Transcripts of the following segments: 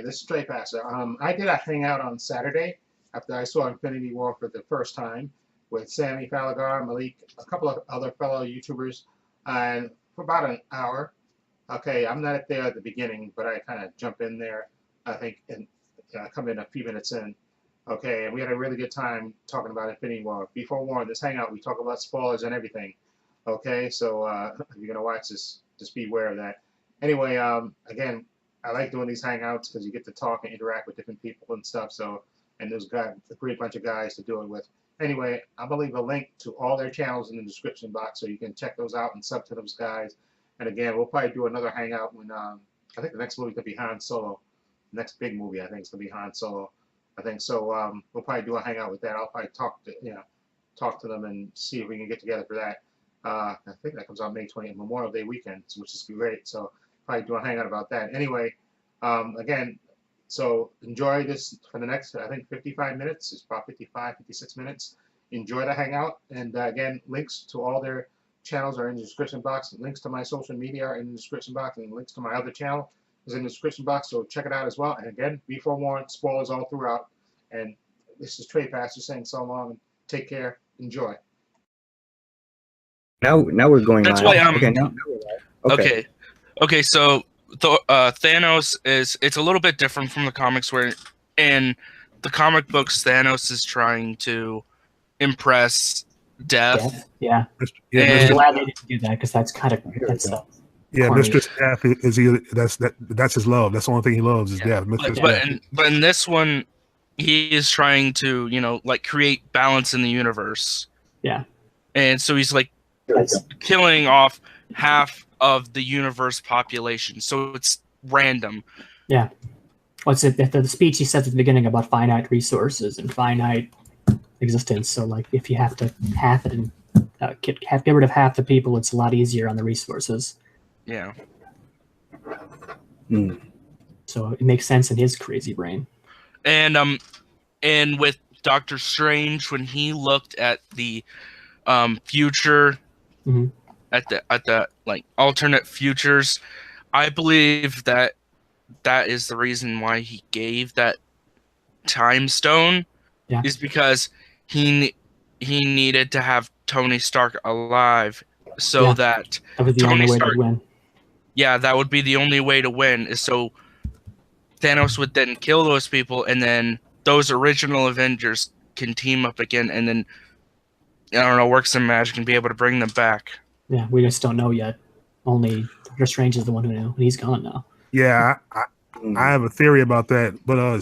this is TREPACER. I did a hangout on Saturday after I saw Infinity War for the first time with Sammy, Falagar, Malik, a couple of other fellow YouTubers, and for about an hour. Okay, I'm not there at the beginning, but I kind of jump in there, I think, and come in a few minutes in. Okay, and we had a really good time talking about Infinity War. Be forewarned, this hangout, we talk about spoilers and everything. Okay, so if you're going to watch this, just be aware of that. Anyway, again, I like doing these hangouts because you get to talk and interact with different people and stuff. So, and there's a great bunch of guys to do it with. Anyway, I'm going to leave a link to all their channels in the description box so you can check those out and sub to those guys. And again, we'll probably do another hangout when, I think the next movie could be Han Solo. The next big movie, I think, is going to be Han Solo. I think so. We'll probably do a hangout with that. I'll probably talk to them and see if we can get together for that. I think that comes out May 20th, Memorial Day weekend, which is great. So probably do a hangout about that. Anyway, again, so enjoy this for the next, I think, 55 minutes. It's about 55, 56 minutes. Enjoy the hangout. And again, links to all their channels are in the description box. Links to my social media are in the description box, and links to my other channel is in the description box, so check it out as well. And again, be forewarned, spoilers all throughout. And this is TREPACER saying so long, and take care, enjoy. Now we're going That's live. why Okay, now we're live. Okay. So Thanos it's a little bit different from the comics, where in the comic books Thanos is trying to impress Death. Yeah. And- I'm glad they didn't do that because that's kind of Yeah, corny. Mistress Death is that's his love. That's the only thing he loves is death. Mistress Death. But in this one, he is trying to like create balance in the universe. Yeah. And so he's like killing off half of the universe population. So it's random. Yeah. What's it? The speech he says at the beginning about finite resources and finite existence. So like, if you have to half it and get rid of half the people, it's a lot easier on the resources. Yeah. So it makes sense in his crazy brain. And with Doctor Strange, when he looked at the future, at the like alternate futures, I believe that is the reason why he gave that time stone. Yeah. Is because he needed to have Tony Stark alive so that would be the only way to win. Yeah, that would be the only way to win. Is so Thanos would then kill those people, and then those original Avengers can team up again, and then I don't know, work some magic and be able to bring them back. Yeah, we just don't know yet. Only Doctor Strange is the one who knew, and he's gone now. Yeah, I have a theory about that, but a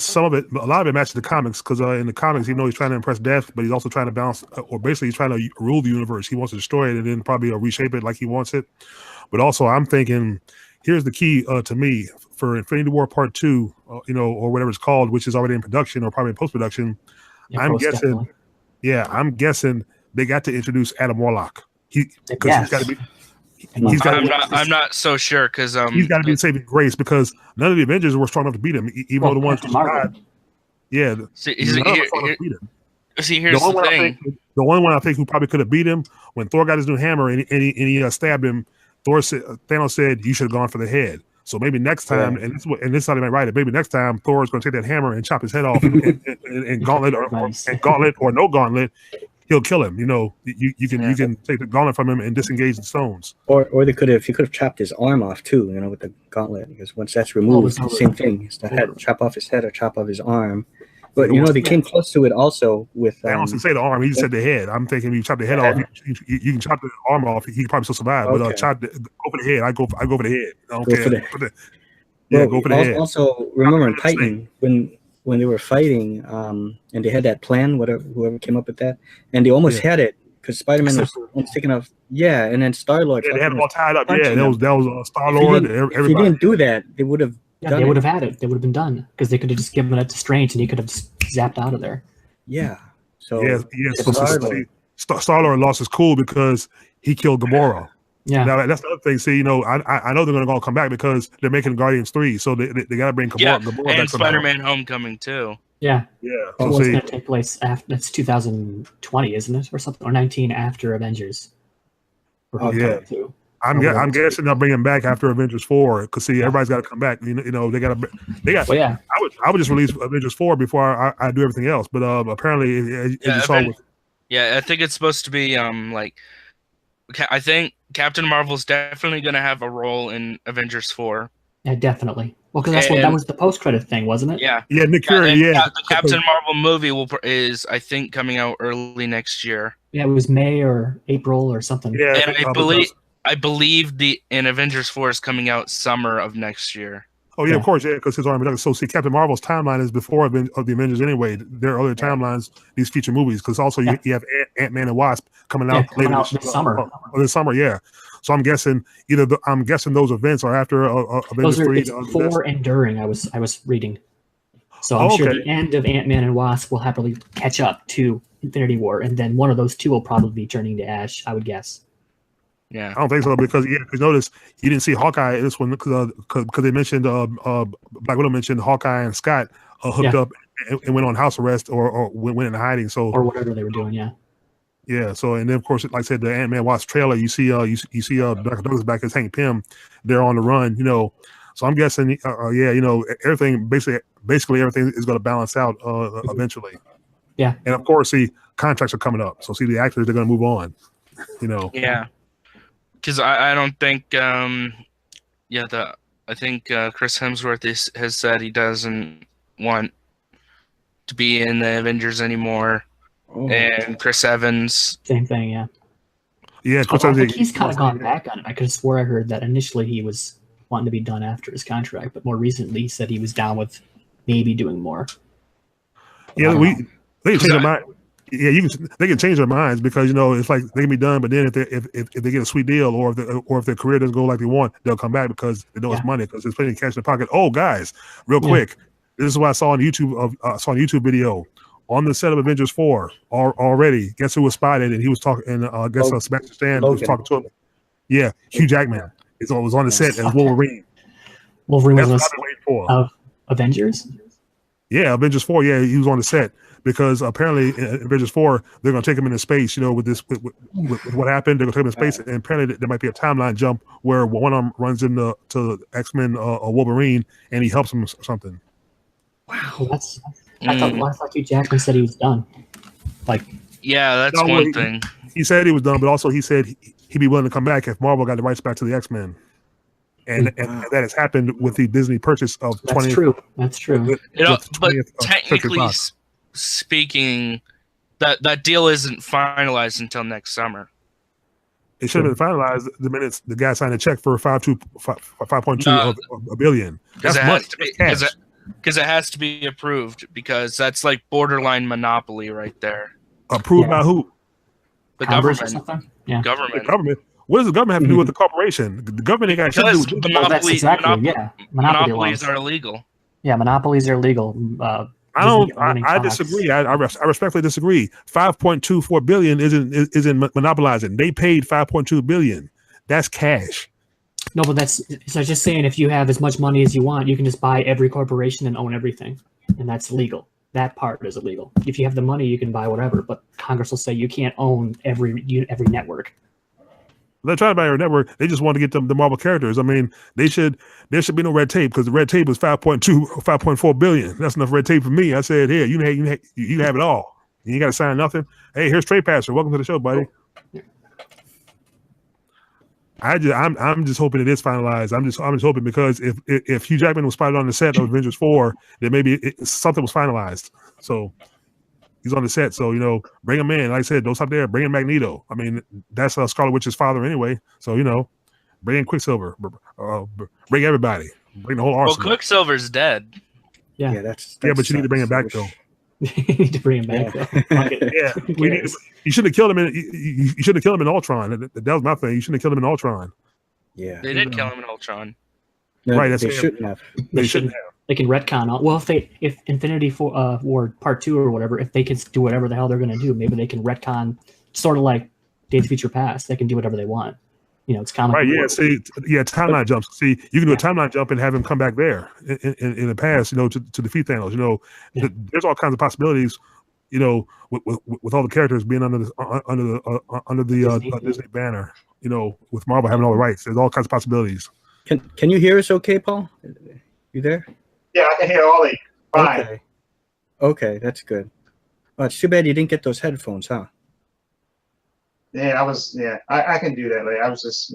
lot of it matches the comics, because in the comics, even though he's trying to impress Death, but he's also trying to balance, or basically he's trying to rule the universe. He wants to destroy it and then probably reshape it like he wants it. But also, I'm thinking, here's the key to me for Infinity War Part 2, or whatever it's called, which is already in production or probably in post-production. Yeah, I'm guessing they got to introduce Adam Warlock. He's got to be. I'm not so sure, because he's got to be saving grace, because none of the Avengers were strong enough to beat him, even though the ones who survived. Yeah, see, here's the thing. The only one I think who probably could have beat him, when Thor got his new hammer and he stabbed him, Thanos said, "You should have gone for the head." So maybe next time, and this is how they might write it. Maybe next time Thor is going to take that hammer and chop his head off, and gauntlet or no gauntlet, he'll kill him. You can take the gauntlet from him and disengage the stones. Or he could have chopped his arm off too, with the gauntlet, because once that's removed, it's the same thing. It's the head, chop off his head or chop off his arm. But they came close to it also with. I don't say the arm. He just said the head. I'm thinking if you chop the head off, you can chop the arm off. He can probably still survive. Okay. But go for the head. I go for the head. I don't care. Go for the head. Also, remember in Titan when they were fighting, and they had that plan, whoever came up with that, and they almost had it because Spider-Man was almost taking off. Yeah, and then Star-Lord. Yeah, they had them all tied up. Yeah, that was Star-Lord. If you didn't do that, they would have. Yeah, they would have had it. They would have been done, because they could have just given it to Strange, and he could have just zapped out of there. Yeah. So Star-Lord lost his cool because he killed Gamora. Yeah. Now that's the other thing. See, I know they're going to come back because they're making Guardians 3, so they got to bring Gamora back. And Spider-Man Homecoming too. Yeah. Yeah. So what's going to take place after? That's 2020, isn't it, or something, or 19 after Avengers? Yeah. I'm guessing they'll bring him back after Avengers 4 because see, everybody's got to come back. You know, they got. Well, yeah. I would just release Avengers 4 before I do everything else. But apparently, as you saw with. Yeah, I think it's supposed to be like. I think Captain Marvel's definitely going to have a role in Avengers 4. Yeah, definitely. Well, because that was the post-credit thing, wasn't it? Yeah. Yeah, Nick Fury. Yeah, the Captain Marvel movie is, I think, coming out early next year. Yeah, it was May or April or something. Yeah, and I believe in Avengers 4 is coming out summer of next year. Oh yeah, of course, yeah, because his army. So see, Captain Marvel's timeline is before of the Avengers anyway. There are other timelines, these future movies, because also you have Ant-Man and Wasp coming out later this summer. This summer, yeah. So I'm guessing those events are after Avengers 3. It's before and during. I was reading, so I'm sure the end of Ant-Man and Wasp will happily catch up to Infinity War, and then one of those two will probably be turning to ash. I would guess. Yeah, I don't think so because notice you didn't see Hawkeye in this one because they mentioned Black Widow mentioned Hawkeye and Scott hooked up and went on house arrest or went into hiding. So or whatever they were doing. Yeah. So and then of course, like I said, the Ant-Man Wasp trailer, you see Dr. Douglas back as Hank Pym. They're on the run. So I'm guessing everything basically everything is going to balance out eventually. Yeah. And of course, the contracts are coming up. So see the actors they're going to move on. Yeah. Because I don't think, I think Chris Hemsworth has said he doesn't want to be in the Avengers anymore, and Chris Evans, same thing, yeah. Yeah, I think he's kind of gone back on it. I could have swore I heard that initially he was wanting to be done after his contract, but more recently he said he was down with maybe doing more. Yeah, they can change their mind. Yeah, they can change their minds because it's like they can be done, but then if they get a sweet deal or if their career doesn't go like they want, they'll come back because they know it's money because there's plenty of cash in the pocket. Oh, guys, real quick, this is what I saw on YouTube YouTube video on the set of Avengers 4 already. Guess who was spotted? And he was talking, and Sebastian Stan was talking to him. Yeah, Hugh Jackman was on the set as Wolverine. Wolverine was waiting for. Of Avengers. Yeah, Avengers 4. Yeah, he was on the set. Because apparently in Avengers 4, they're going to take him into space, with what happened. They're going to take him into space. And apparently there might be a timeline jump where one of them runs into X-Men Wolverine and he helps him or something. Wow. I thought Hugh Jackman said he was done. That's one thing. He said he was done, but also he said he'd be willing to come back if Marvel got the rights back to the X-Men. And that has happened with the Disney purchase of 20th. That's true. But technically speaking, that deal isn't finalized until next summer. It should have been finalized the minute the guy signed a check for 5.2 billion. That's money. Because it has to be approved because that's like borderline monopoly right there. Approved by who? The Congress government. Or something? Yeah. Government. The government. What does the government have to do with the corporation? The government ain't got shit to do with it. Monopolies are illegal. Yeah, monopolies are illegal. I disagree. I respectfully disagree. 5.24 billion isn't monopolizing. They paid 5.2 billion. That's cash. No, but so just saying, if you have as much money as you want, you can just buy every corporation and own everything, and that's legal. That part is illegal. If you have the money, you can buy whatever, but Congress will say you can't own every network. They're trying to buy our network. They just want to get the Marvel characters. I mean, there should be no red tape because the red tape is 5.4 billion. That's enough red tape for me. I said, here, you have it all. You ain't got to sign nothing. Hey, here's TREPACER. Welcome to the show, buddy. I'm just hoping it is finalized. I'm just hoping because if Hugh Jackman was spotted on the set of Avengers 4, then maybe something was finalized. So he's on the set, so bring him in. Like I said, don't stop there. Bring in Magneto. I mean, that's Scarlet Witch's father anyway. So bring in Quicksilver. Bring everybody. Bring the whole arsenal. Well, Quicksilver's dead. Yeah, that's but you need to bring him back though. You need to bring him back though. Yeah, you should have killed him you should have killed him in Ultron. That was my thing. You shouldn't have killed him in Ultron. Yeah, they did kill him in Ultron. No, right, they shouldn't have. They shouldn't have. They can retcon all. Well, if Infinity War Part 2 or whatever, if they can do whatever the hell they're going to do, maybe they can retcon, sort of like Days of Future Past. They can do whatever they want. It's comic. Right? Yeah. See, timeline jumps. See, you can do a timeline jump and have him come back there in the past. To defeat Thanos. There's all kinds of possibilities. With all the characters being under the Disney banner. with Marvel having all the rights. There's all kinds of possibilities. Can you hear us okay, Paul? You there? Yeah, I can hear Ollie. Fine. Okay, that's good. Well, it's too bad you didn't get those headphones, huh? Yeah, I can do that. Like, I was just,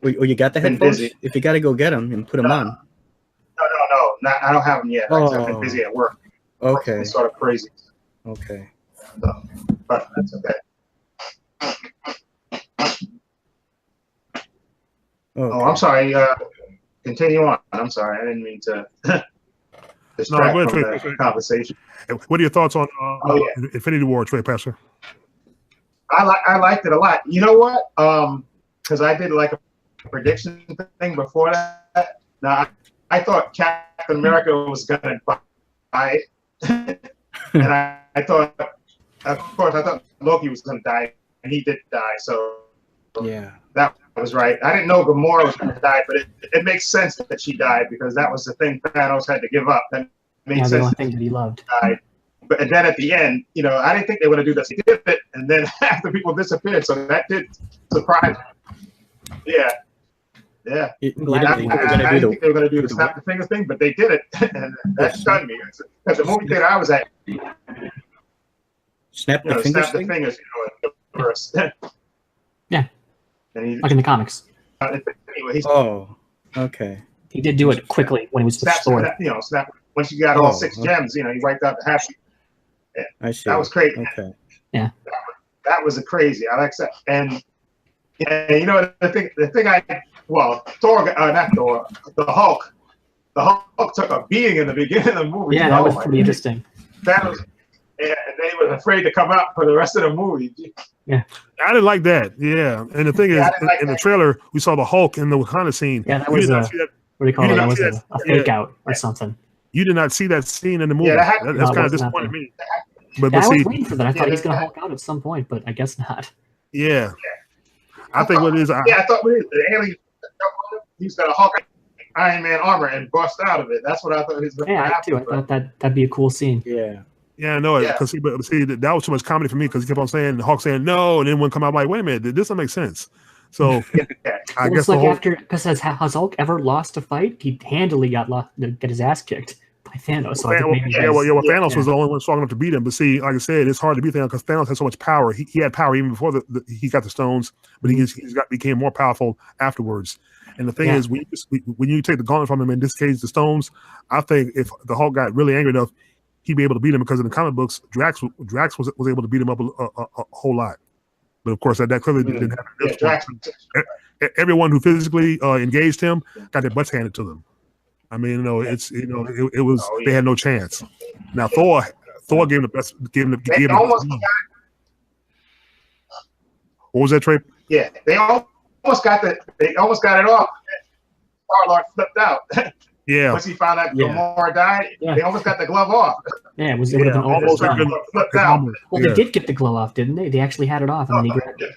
Well, you got the Been headphones? busy. If you got to go get them and put them on. No, I don't have them yet. Like I said, I've been busy at work. Okay. It's sort of crazy. Okay. So, but that's okay. Oh, I'm sorry. Continue on. I'm sorry. I didn't mean to distract from the conversation. What are your thoughts on Infinity War, TREPACER? I liked it a lot. You know what? Because I did like a prediction thing before that. Now, I thought Captain America was going to die. And I thought, of course, I thought Loki was going to die, and he did die. So yeah, that was right. I didn't know Gamora was going to die, but it makes sense that she died because that was the thing Thanos had to give up. That made sense. The only thing that he loved. And then at the end, I didn't think they were going to do this. He did it, and then half the people disappeared. So that did surprise me. Yeah. I didn't think they were going to do the snap the fingers thing, but they did it, and that stunned me. Because the movie theater I was at, snap the fingers, first. Yeah. And like in the comics. Anyway, okay. He did do it quickly when he was restored. Snap. Once you got all 6 gems, he wiped out the half. Yeah, I see. That was crazy. Okay. Yeah. That was crazy. I like that. And the thing Thor, not Thor, the Hulk. The Hulk took a beating in the beginning of the movie. Yeah, that was pretty interesting. That was, and they were afraid to come out for the rest of the movie. Yeah. I didn't like that. Yeah. And the thing is, in the trailer, we saw the Hulk in the Wakanda scene. Yeah, that was what do you call it? That was a fake out or something. You did not see that scene in the movie. Yeah, that's kind of disappointed me. But I was waiting for that. I thought he's going to Hulk out at some point, but I guess not. Yeah. I think what it is. I thought the alien, he's going to Hulk Iron Man armor and bust out of it. That's what I thought he was going to happen. I thought that'd be a cool scene. Yeah. Yeah, I know it. Because that was too much comedy for me because he kept on saying Hulk saying no, and then when come out, I'm like, wait a minute, this doesn't make sense. So I guess because has Hulk ever lost a fight? He handily got his ass kicked by Thanos. So Thanos was the only one strong enough to beat him. But see, like I said, it's hard to beat Thanos because Thanos has so much power. He had power even before he got the stones, but he became more powerful afterwards. And the thing is, when you take the gauntlet from him, in this case, the stones, I think if the Hulk got really angry enough, he'd be able to beat him because in the comic books, Drax was able to beat him up a whole lot. But of course, that clearly didn't happen. Everyone who physically engaged him got their butts handed to them. I mean, it was they had no chance. Now Thor gave him the best. What was that, Trey? Yeah, they almost got it off. Star-Lord flipped out. Yeah. Once he found out Gamora died, they almost got the glove off. Yeah, it would have been almost flipped out. Well, they did get the glove off, didn't they? They actually had it off, and then he grabbed it.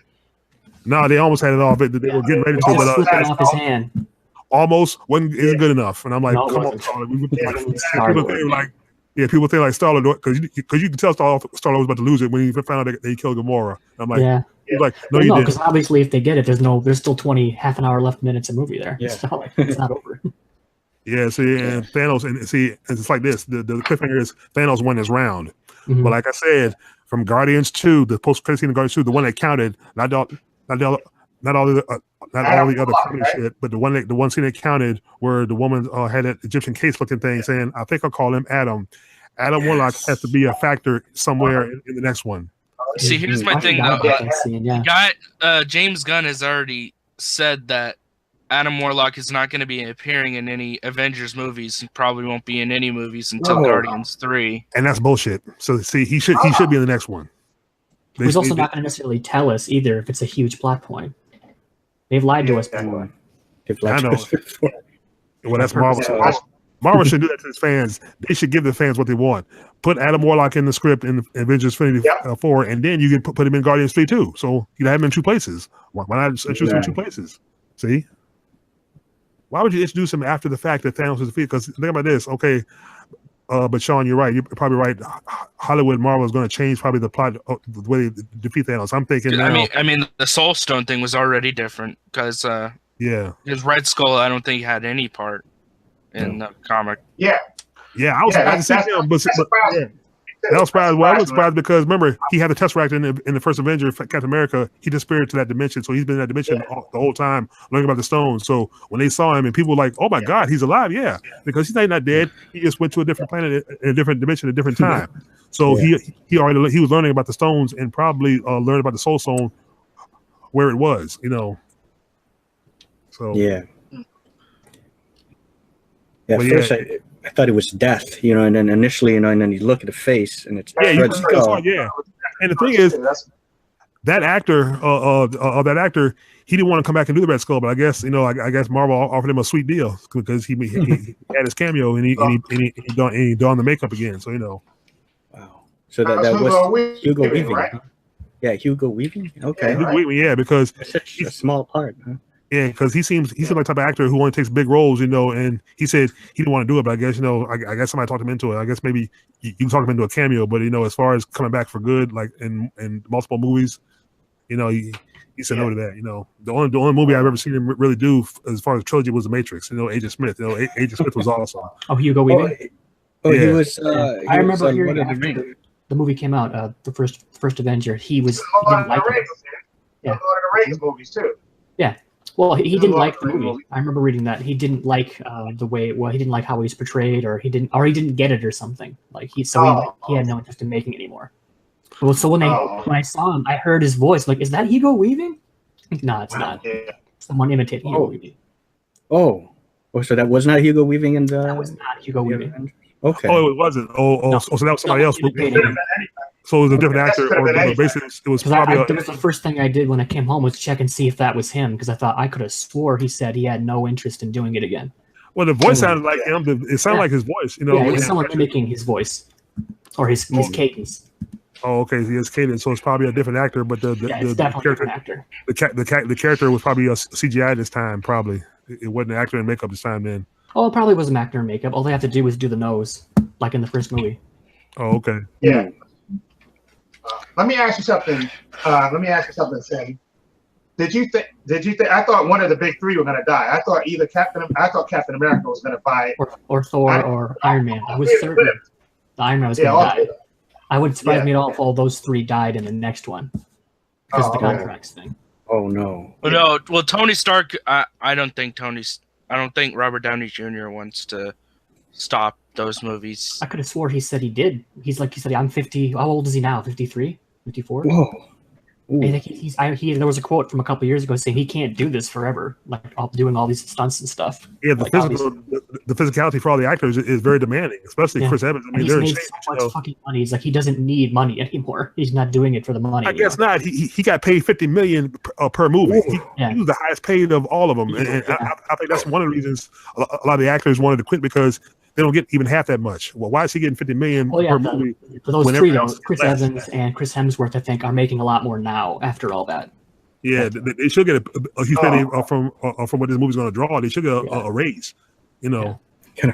No, they almost had it off. They were getting ready to, but slip it off his hand. Almost isn't good enough. And I'm like, come on, Star-Lord. People think like Star-Lord because you can tell Star-Lord was about to lose it when he found out that he killed Gamora. I'm like, he's like, no, you didn't. Because obviously, if they get it, there's still half an hour left minutes of movie there. Yeah. It's not over. Yeah, see, and Thanos, and it's like this. The cliffhanger is Thanos won this round. Mm-hmm. But like I said, from Guardians 2, the post-credit scene of Guardians 2, the one that counted, not all the other credit shit, but the one scene that counted where the woman had that Egyptian case-looking thing saying, I think I'll call him Adam. Adam Warlock has to be a factor somewhere in the next one. See, here's my thing, though. James Gunn has already said that Adam Warlock is not going to be appearing in any Avengers movies and probably won't be in any movies until Guardians 3. And that's bullshit. So, see, he should be in the next one. He's also not going to necessarily tell us either if it's a huge plot point. They've lied to us before. I know. Well, that's Marvel. Marvel should do that to its fans. They should give the fans what they want. Put Adam Warlock in the script in Avengers Infinity 4, and then you can put him in Guardians 3 too. So you have him in 2 places. Why not choose him in 2 places? See? Why would you introduce him after the fact that Thanos is defeated? Because think about this. Okay, But Sean, you're right. You're probably right. Hollywood Marvel is going to change probably the plot, the way they defeat Thanos. I'm thinking now. I mean, the Soul Stone thing was already different because his Red Skull, I don't think had any part in the comic. Yeah. Yeah, I was surprised to see him, but that was surprised. Well, I was surprised because remember he had the Tesseract in the first Avenger, Captain America. He disappeared to that dimension, so he's been in that dimension the whole time learning about the stones. So when they saw him, and people were like, "Oh my God, he's alive!" Yeah, because he's not dead. He just went to a different planet, in a different dimension, a different time. So he was learning about the stones and probably learned about the Soul Stone where it was. So yeah. At first, I thought it was death, and then initially, and then you look at the face, and it's Red Skull. Yeah, and the thing is, that actor, he didn't want to come back and do the Red Skull, but I guess I guess Marvel offered him a sweet deal because he had his cameo and he donned the makeup again. So Wow. So that was Hugo Weaving, right? Huh? Yeah, Hugo Weaving. Okay. Hugo Weaving, yeah, because it's such a small part, huh? Yeah, because he seems like the type of actor who only takes big roles, and he said he didn't want to do it, but I guess I guess somebody talked him into it. I guess maybe you can talk him into a cameo, but as far as coming back for good, like in multiple movies, he said no to that. The only movie I've ever seen him really do as far as trilogy was The Matrix. Agent Smith. Agent Smith was awesome. Oh, Hugo Weaving. Yeah. He was. I remember hearing after the movie came out, the first Avenger. He didn't like it. Yeah, Lord of the Rings movies too. Yeah. Well, he didn't like the movie. I remember reading that he didn't like the way. Well, he didn't like how he was portrayed, or he didn't get it, or something. Like he had no interest in making it anymore. Well, so when I saw him, I heard his voice. Like, is that Hugo Weaving? No, it's not. Yeah. Someone imitated Hugo Weaving. Oh, so that was not Hugo Weaving in the. That was not Hugo Weaving. Okay. Oh, it wasn't. No. So that was somebody else. So it was a different actor, or basically it was probably. That was the first thing I did when I came home was check and see if that was him, because I thought I could have swore he said he had no interest in doing it again. Well, the voice sounded like him. It sounded like his voice. Yeah, it was someone mimicking his voice or his cadence. Oh, okay. He has cadence, so it's probably a different actor. But it's definitely a different actor. The character was probably a CGI this time. Probably it wasn't an actor in makeup this time. Then. Oh, it probably was an actor in makeup. All they have to do is do the nose, like in the first movie. Oh, okay. Yeah. Let me ask you something. Sam. Did you think? I thought one of the big three were going to die. I thought Captain America was going to buy, or Thor, or Iron Man. I was certain the Iron Man was going to die. I wouldn't surprise me at all if all those three died in the next one because of the contracts thing. Oh no. No. Well, Tony Stark. I don't think Robert Downey Jr. wants to stop those movies. I could have swore he said he did. He said, I'm 50. How old is he now? 53? 54? Whoa. I think there was a quote from a couple of years ago saying he can't do this forever, like doing all these stunts and stuff. Yeah, the physicality for all the actors is very demanding, especially Chris Evans. I mean, he's made so much fucking money. He's like, he doesn't need money anymore. He's not doing it for the money. I guess not. He got paid $50 million per movie. He was the highest paid of all of them, and I think that's one of the reasons a lot of the actors wanted to quit, because they don't get even half that much. Well, why is he getting $50 million per movie? For those three, Chris Evans and Chris Hemsworth, I think, are making a lot more now after all that. Yeah, they should get a huge penny from what this movie's going to draw. They should get a raise, Get a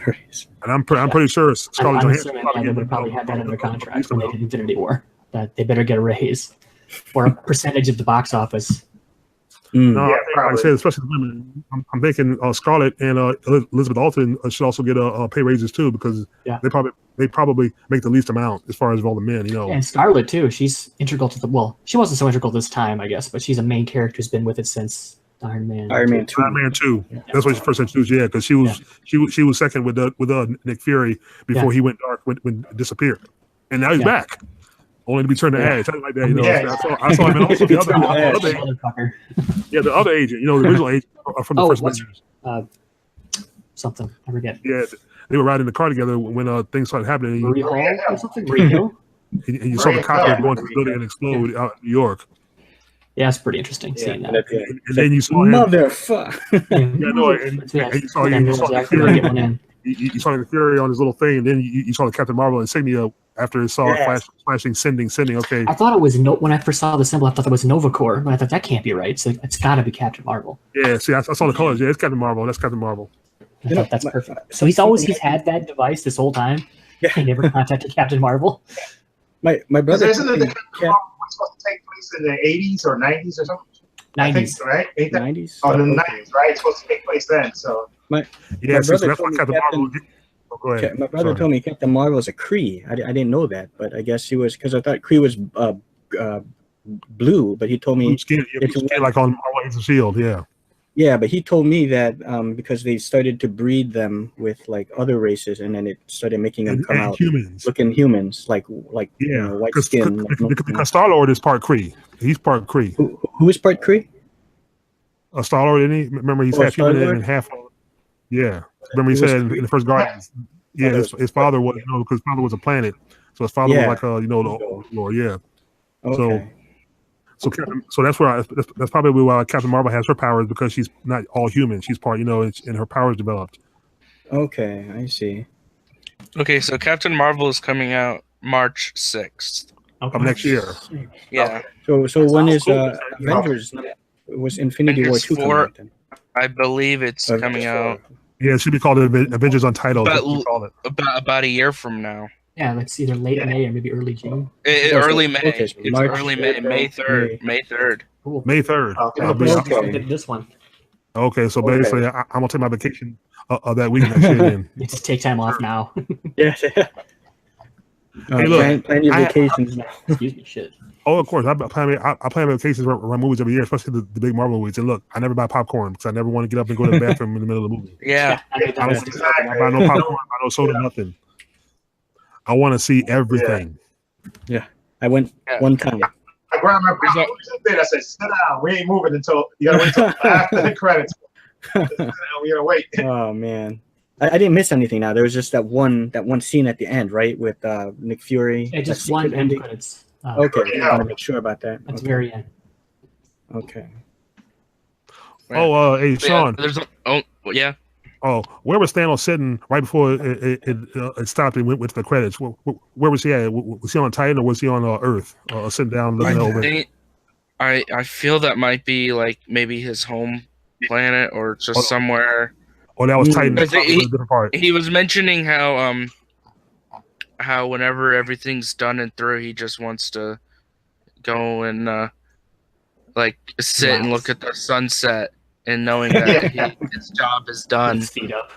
raise. And I'm pretty sure Scarlett Johansson would probably have that in their contract when they did Infinity War, that they better get a raise or a percentage of the box office. No, like I said, especially women. I'm thinking Scarlett and Elizabeth Olsen should also get pay raises too, because they probably make the least amount as far as all the men, And Scarlett too. She's integral to she wasn't so integral this time, I guess, but she's a main character who's been with it since Iron Man 2. Iron Man 2. Yeah. That's what she first introduced. Yeah, because she was second with Nick Fury before he went dark, when disappeared, and now he's back. Only to be turned to ash, something like that. I saw him in also the other agent, the original agent from the first Avengers. Something, I forget. Yeah, they were riding the car together when things started happening. Marie Hall or something? And you saw the copter going to the building and explode out in New York. Yeah, it's pretty interesting seeing that. And then you saw him. Motherfucker. You saw the Fury on his little thing, and then you saw the Captain Marvel insignia after it saw flashing, sending. Okay. I thought it was when I first saw the symbol, I thought it was Nova Corps, but I thought that can't be right. So it's got to be Captain Marvel. Yeah, see, I saw the colors. Yeah, it's Captain Marvel. That's Captain Marvel. I thought that's perfect. So he's had that device this whole time. He never contacted Captain Marvel. My Because brother isn't told it the me Captain Marvel was supposed to take place in the 80s or 90s or something? I think 90s. so, right? Ain't that? 90s. Oh, the Okay. 90s, right? It's supposed to take place then. So My Yeah, so brother that's why told me Captain Marvel. Oh, go ahead. My brother Sorry. told me Captain Marvel was a Kree. I didn't know that, but I guess he was, because I thought Kree was blue, but he told me Blue skin, yeah, it's blue skin, like on Marvel Agents of Shield. Yeah. yeah, but he told me that because they started to breed them with like other races, and then it started making them come out humans. looking humans, like Yeah, white skin. because Star-Lord is part Kree. He's part Kree. Who is part Kree? Star-Lord, didn't he? Remember, he's half human and half. Yeah. Remember, he said in the first Guardians. Yeah, his father was, because his father was a planet, so his father was like the Lord. Yeah. Okay. So that's where that's probably why Captain Marvel has her powers, because she's not all human. She's part, and her powers developed. Okay, I see. Okay, so Captain Marvel is coming out March 6th. Of next year. Yeah. So when is cool. Avengers? Was Infinity War Avengers 2 coming 4, out then? I believe it's coming out Yeah, it should be called Avengers Untitled. But That's what we call it. about a year from now. Yeah, it's either late May or maybe early June. Early May. okay, so It's March, early May. April, May 3rd. May 3rd. Cool. May 3rd. Okay. This one. Okay, so basically, I'm gonna take my vacation of that week next year. Then. You just take time off now. Yeah. Hey, look, plan your vacations now. Excuse me, shit. Oh, of course. I plan vacations around movies every year, especially the big Marvel movies. And look, I never buy popcorn because I never want to get up and go to the bathroom in the middle of the movie. Yeah. I I don't buy no popcorn, I no soda, nothing. I want to see everything. Yeah, I went one time. I grabbed my brother. I said, "Sit down. We ain't moving until you gotta wait till after the credits. We gotta wait." Oh man, I didn't miss anything. Now there was just that one scene at the end, right, with Nick Fury. Yeah, just that one secret end ending. credits. Okay, Yeah. I want to make sure about that. That's Okay. very end. Okay. Oh, hey, Sean. Yeah. Oh, where was Thanos sitting right before it stopped and went with the credits? Where was he at? Was he on Titan or was he on Earth? Sitting down looking over? I feel that might be like maybe his home planet or just somewhere. Oh, that was Titan. Because That was a different part. He was mentioning how whenever everything's done and through, he just wants to go and like sit and look at the sunset and knowing that his job is done. His feet up.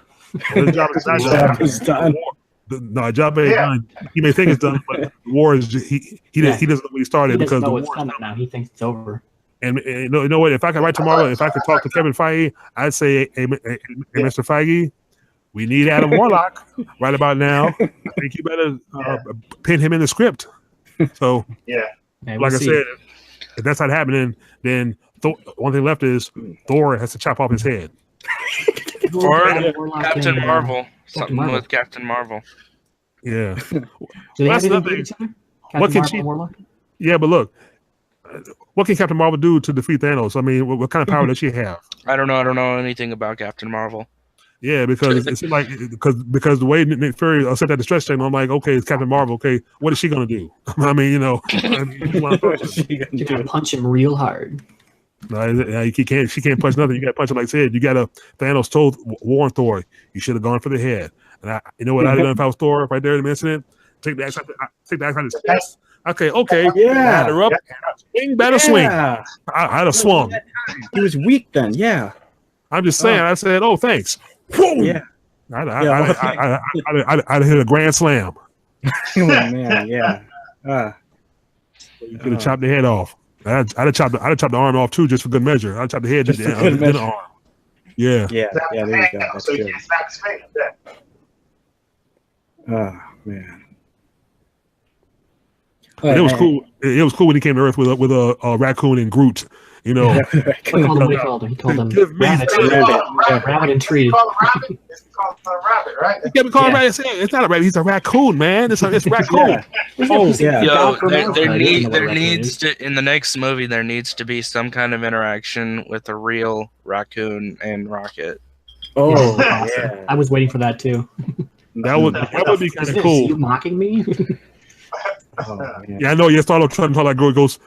His job is not done. It's done. No, job ain't done. He may think it's done, but the war is he doesn't know when he started He because doesn't know the what's war. coming now. He thinks it's over. And you know what? If I could write tomorrow, if I could talk to Kevin Feige, I'd say, hey, Mr. Feige, we need Adam Warlock right about now. I think you better pin him in the script. So, Yeah. Okay, like I said, if that's not happening, then one thing left is Thor has to chop off his head. Or Warlock Captain and, Marvel. Something Marvel. with Captain Marvel. Yeah. Do they That's have another anything to each other? What Captain can Marvel she- and Warlock? Yeah, but look, what can Captain Marvel do to defeat Thanos? I mean, what kind of power does she have? I don't know anything about Captain Marvel. Yeah, because it's like because the way Nick Fury sent that distress signal, I'm like, okay, it's Captain Marvel. Okay, what is she gonna do? I mean, You're gonna punch him real hard. she can't punch nothing. You got to punch him like I said. You got to. Thanos told warn Thor, you should have gone for the head. And you know what I'd have done if I was Thor right there in the incident? Take the axe out his chest. Okay. Yeah. Batter up. Swing, better swing. I'd have swung. He was weak then. Yeah. I'm just saying. I said, oh, thanks. Boom. Yeah. I'd hit a grand slam. Oh man. Yeah. You could have chopped the head off. I'd have chopped the arm off too, just for good measure. I'd chop the head, just the arm. Yeah. Yeah. Yeah. There you go. That's So you good. can't snap his fingers. Yeah. Oh man. But it was cool. It was cool when he came to Earth with a raccoon and Groot. You know, What he called him? He called him Give me rabbit, rabbit and tree. It's called a rabbit. It's called a rabbit, right? yeah, we call him rabbit. It's not a rabbit. He's a raccoon, man. It's raccoon. Yeah. Oh yeah. Yo, there I needs don't know what needs to in the next movie there needs to be some kind of interaction with a real raccoon and Rocket. Oh Yeah. yeah. I was waiting for that too. That would be kind of You cool. mocking me? Oh, man. Yeah, I know. Yeah, Starlo trying to talk like girl goes,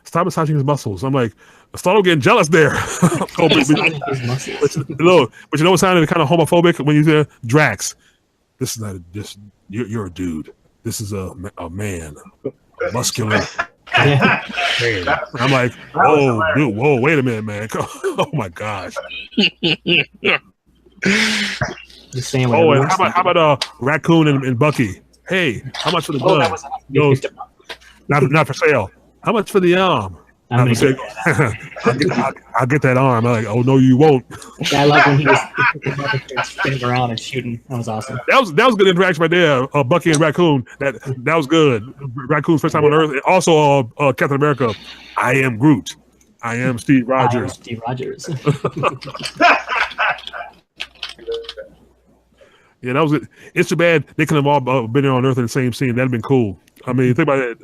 stop massaging his muscles. I'm like, Starlo getting jealous there. Oh, but His muscles. you know what sounded kind of homophobic when you said Drax. This is not you're a dude. This is a man, muscular. Yeah. Man. I'm like, oh, dude, whoa, wait a minute, man. Oh my gosh. Just saying Oh, and how about Raccoon and Bucky? Hey, how much for the gun? Not for sale. How much for the arm? I'm gonna get I'll get that arm. I'm like, oh no, you won't. I love when he was spinning around and shooting. That was awesome. That was good interaction right there. Bucky and Raccoon. That was good. Raccoon's first time on Earth. And also, Captain America. I am Groot. I am Steve Rogers. Steve Rogers. Yeah, that was good. It's too bad they couldn't have all been there on Earth in the same scene. That'd been cool. I mean, think about it.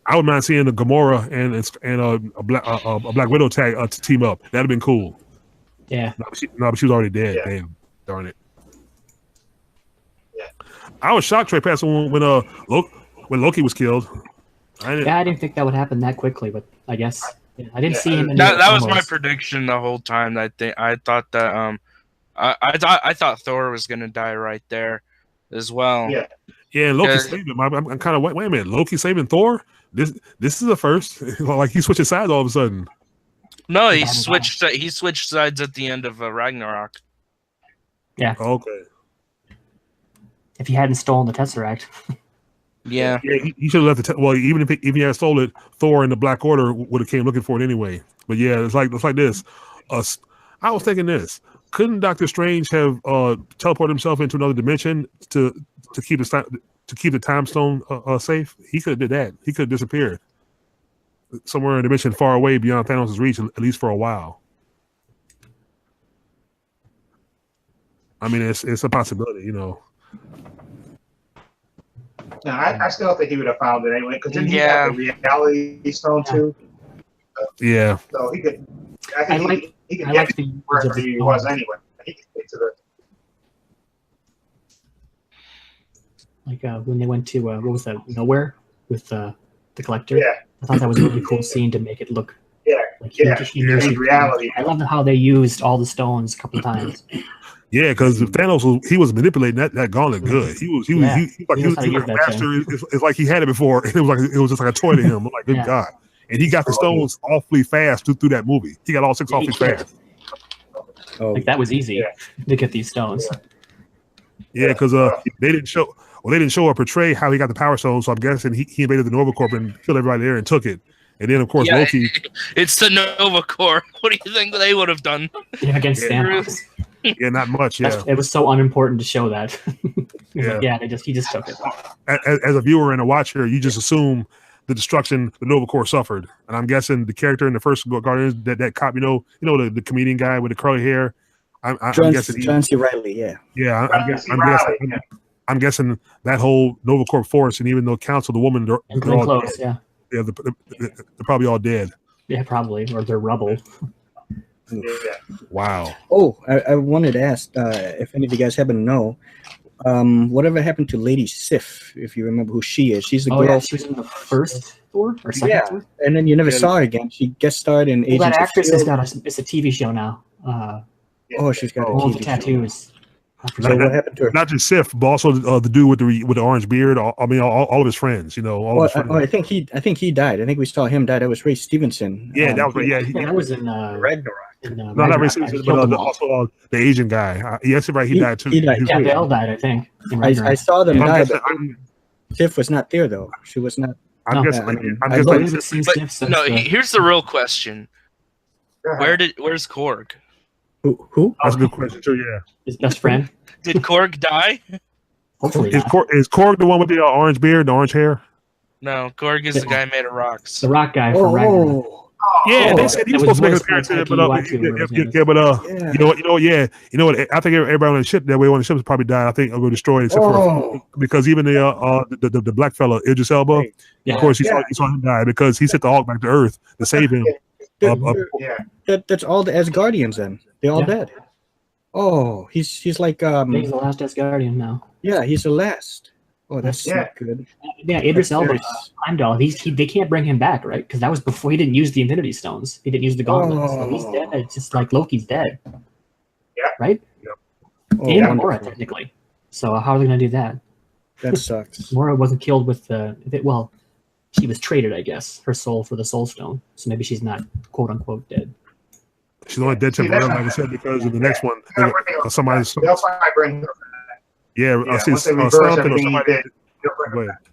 I wouldn't mind seeing the Gamora and a Black Widow tag to team up. That'd have been cool. Yeah. No, but she was already dead. Yeah. Damn, darn it. Yeah. I was shocked, TREPACER, when Loki was killed. I didn't think that would happen that quickly, but I guess I didn't see him. That was my prediction the whole time. I thought that I thought Thor was gonna die right there, as well. Yeah. Yeah, Loki saved him. I'm kind of wait a minute. Loki saving Thor? This is the first. Like he switches sides all of a sudden. No, he switched sides at the end of Ragnarok. Yeah. Okay. If he hadn't stolen the Tesseract. Yeah. Yeah, he should have left the. Well, even if he had stolen it, Thor and the Black Order would have came looking for it anyway. But yeah, it's like this. I was thinking this. Couldn't Doctor Strange have teleported himself into another dimension to keep the time stone safe? He could have did that. He could have disappeared somewhere in a dimension far away beyond Thanos' reach, at least for a while. I mean, it's a possibility, you know. No, I still think he would have found it anyway, because didn't he have the reality stone too? Yeah. So he could. I think he could get wherever he was anyway. He could get to the. Like when they went to what was that, Nowhere with the collector? Yeah. I thought that was a really cool scene to make it look. Yeah. Like he reality. I love how they used all the stones a couple of times. Yeah, because Thanos was manipulating that gauntlet good. He was like a master. It's like he had it before, and it was just like a toy to him. I'm like, good God. And he got the stones awfully fast through that movie. He got all 6 awfully fast. Oh. Like that was easy to get these stones. Yeah, because they didn't show or portray how he got the Power Stone. So I'm guessing he invaded the Nova Corp and killed everybody there and took it. And then of course Loki. It's the Nova Corp. What do you think they would have done? Yeah, against Thanos. Yeah, not much. Yeah, it was so unimportant to show that. Yeah, he just took it. As a viewer and a watcher, you just assume the destruction the Nova Corps suffered, and I'm guessing the character in the first Guardians, that cop, the comedian guy with the curly hair. I'm guessing John C. Reilly. Yeah, I'm guessing that whole Nova Corps force, and even though Council, the woman, they're all close, dead. Yeah, they're probably all dead. Yeah, probably, or they're rubble. Wow. Oh, I wanted to ask if any of you guys happen to know, whatever happened to Lady Sif, if you remember who she is. She's the girl. Yeah, she was in the first Thor or second Thor? And then you never saw her again. She guest starred in Agents of That actress S.H.I.E.L.D. it's a TV show now. She's got all a the TV tattoos. So what happened to her? Not just Sif, but also the dude with the orange beard. All of his friends. All of his friends. I think he died. I think we saw him die. That was Ray Stevenson. Yeah, that was right. Yeah, that was in Ragnarok. No, not Ray Stevenson, but also the Asian guy. Yes, right. He died too. He died. Yeah, they all died. I think. I saw them die, but Sif was not there though. She was not. I'm guessing. Here's the real question. Where's Korg? Who? That's a good question too. Yeah. His best friend. Did Korg die? Hopefully. Is Korg the one with the orange beard, the orange hair? No, Korg is the guy made of rocks. The rock guy from Ragnarok. Yeah, they said he was supposed to make an appearance in it, but you know what? I think everybody on the ship that way on the ship has probably died. I think it'll go destroyed except for because even the black fella Idris Elba, of course he saw him die because he sent the Hulk back to Earth to save him. That's all the Asgardians then. They're all dead. Oh, he's like he's the last Asgardian now. Yeah, he's the last. Oh, that's not good. Yeah, Idris Elba, Heimdall. They can't bring him back, right? Because that was before he didn't use the Infinity Stones. He didn't use the Gauntlet, so he's dead. It's just like Loki's dead. Yeah. Right. Yep. And Gamora technically. So how are they going to do that? That sucks. Mora wasn't killed with well, she was traded, I guess, her soul for the Soul Stone. So maybe she's not quote unquote dead. She's only dead temporarily, like I said, because in the next one, somebody's. They'll probably bring her back. Yeah, I see once they reverse something or everything he somebody. did, they'll bring her Go ahead. back.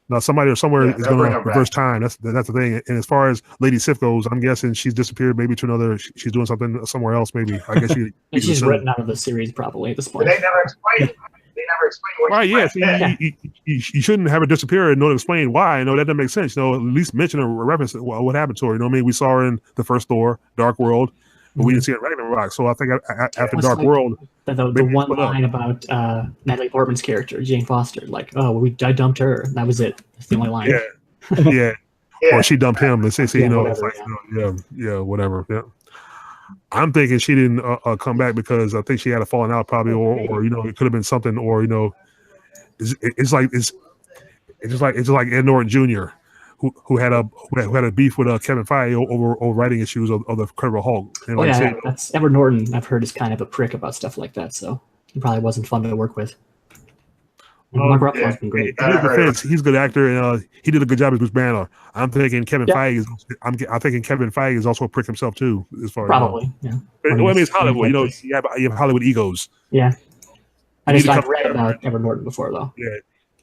Now somebody or somewhere Yeah, is they'll going bring to her back. reverse time. That's the thing. And as far as Lady Sif goes, I'm guessing she's disappeared maybe to another. She's doing something somewhere else. Maybe I guess she. And she's written out of the series probably at this But point. they never explained. They never explained what. Right, she yes. went. You shouldn't have her disappear and not explain why. You know, that doesn't make sense. You know, at least mention or reference what happened to her. You know what I mean? We saw her in the first Thor, Dark World, but we didn't see her in Ragnarok. So I think after Dark World. The one line about Natalie Portman's character, Jane Foster, like, oh, I dumped her. And that was it. That's the only line. Yeah. Or she dumped him. Let's say, you know, whatever, it's like, whatever. Yeah. I'm thinking she didn't come back because I think she had a falling out probably, or you know, it could have been something, or you know, it's like Ed Norton Jr. who had a beef with Kevin Feige over writing issues of the Incredible Hulk. And like I said, that's Edward Norton. I've heard is kind of a prick about stuff like that, so he probably wasn't fun to work with. Mark Ruffalo's been great. In his defense, he's a good actor, and he did a good job as Bruce Banner. I'm thinking Kevin Feige is. I'm thinking Kevin Feige is also a prick himself too, as far Probably, as But I mean, it's Hollywood. You know, you have Hollywood egos. Yeah, I've read about Edward Norton before though. Yeah,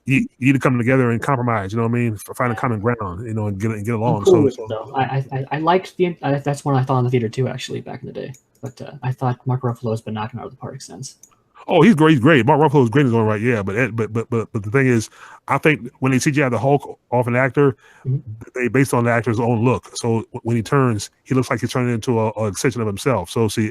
you need to come together and compromise. You know what I mean? Find a common ground. You know, and get along. I'm cool with it, though. I liked that's one I thought in the theater too, actually, back in the day. But I thought Mark Ruffalo's been knocking out of the park since. Oh, he's great. He's great. Mark Ruffalo's great is all right. Yeah, but the thing is, I think when they CGI the Hulk off an actor, they based on the actor's own look. So when he turns, he looks like he's turning into a extension of himself. So see,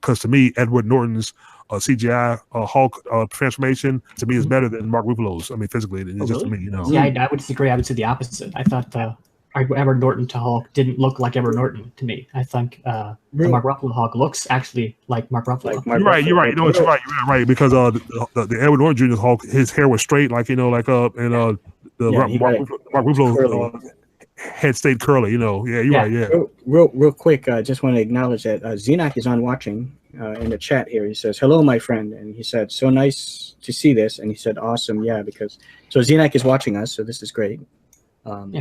because to me, Edward Norton's CGI Hulk transformation to me is better than Mark Ruffalo's. I mean, physically, it's just to me, you know. Yeah, I would disagree. I would say the opposite. I thought Edward Norton to Hulk didn't look like Edward Norton to me. I think the Mark Ruffalo Hulk looks actually like Mark Ruffalo. You're right. You know, you're right. Because the Edward Norton Jr. Hulk, his hair was straight, like you know, like and Mark Ruffalo head stayed curly. You know, you're right. Yeah. Real quick, I just want to acknowledge that Xenak is on watching in the chat here. He says, "Hello, my friend," and he said, "So nice to see this." And he said, "Awesome, yeah," because so Xenak is watching us, so this is great.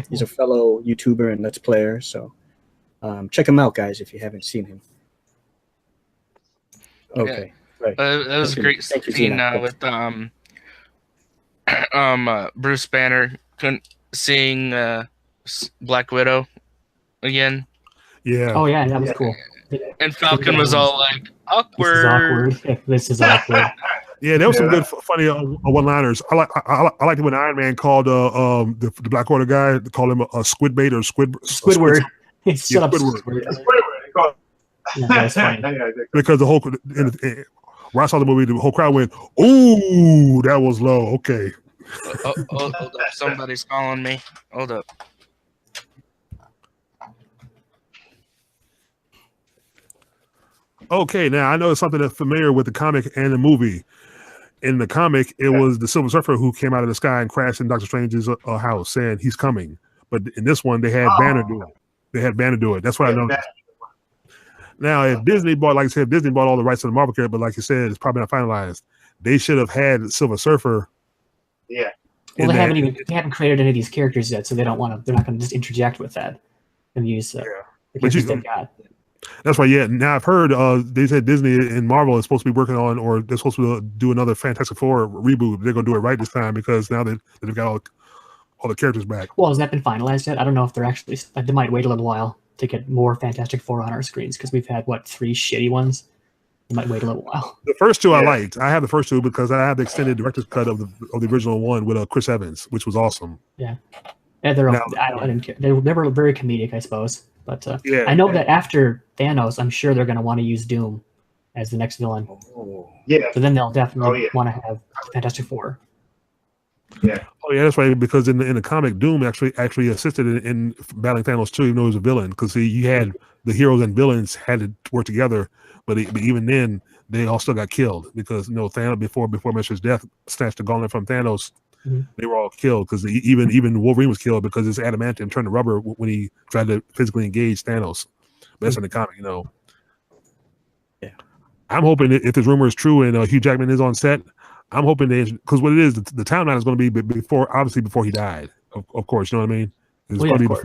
He's a fellow YouTuber and Let's Player, so check him out, guys, if you haven't seen him. Okay, right. That was a great scene with Bruce Banner seeing Black Widow again. Yeah. Oh yeah, that was cool. And Falcon was all like, awkward. This is awkward. Yeah, there was some good, funny one-liners. I liked it when Iron Man called the Black Widow guy, called him a squid bait or Squidward. Shut up, Squidward. Yeah, that's funny. Because the whole when I saw the movie, the whole crowd went, "Ooh, that was low." Okay. Hold up. Somebody's calling me. Hold up. Okay, now I know it's something that's familiar with the comic and the movie. In the comic, it was the Silver Surfer who came out of the sky and crashed in Doctor Strange's house, saying he's coming. But in this one, they had Banner do it. That's what I know. Now, if Disney bought, like I said, Disney bought all the rights to the Marvel character, but like you said, it's probably not finalized. They should have had Silver Surfer. Yeah. Well, they haven't created any of these characters yet, so they're not going to just interject with that and use the characters they've got. That's right. Yeah. Now I've heard they said Disney and Marvel is supposed to be working on, or they're supposed to do another Fantastic Four reboot. They're going to do it right this time because now they've got all the characters back. Well, has that been finalized yet? I don't know if they're actually. They might wait a little while to get more Fantastic Four on our screens because we've had 3 shitty ones. They might wait a little while. The first two I liked. I have the first two because I have the extended director's cut of the original one with Chris Evans, which was awesome. Yeah. I didn't care. They were very comedic, I suppose. But I know that after Thanos, I'm sure they're going to want to use Doom as the next villain. Yeah. So then they'll definitely want to have Fantastic Four. Yeah. Oh yeah, that's right. Because in the comic, Doom actually assisted in battling Thanos too, even though he was a villain. Because you had the heroes and villains had to work together, but even then they all still got killed because Thanos before Mr. Death snatched the gauntlet from Thanos. They were all killed because even Wolverine was killed because his adamantium turned to rubber when he tried to physically engage Thanos. But that's in the comic, Yeah. I'm hoping if this rumor is true and Hugh Jackman is on set, I'm hoping because what it is, the timeline is going to be before he died. Of course, you know what I mean. It's going to be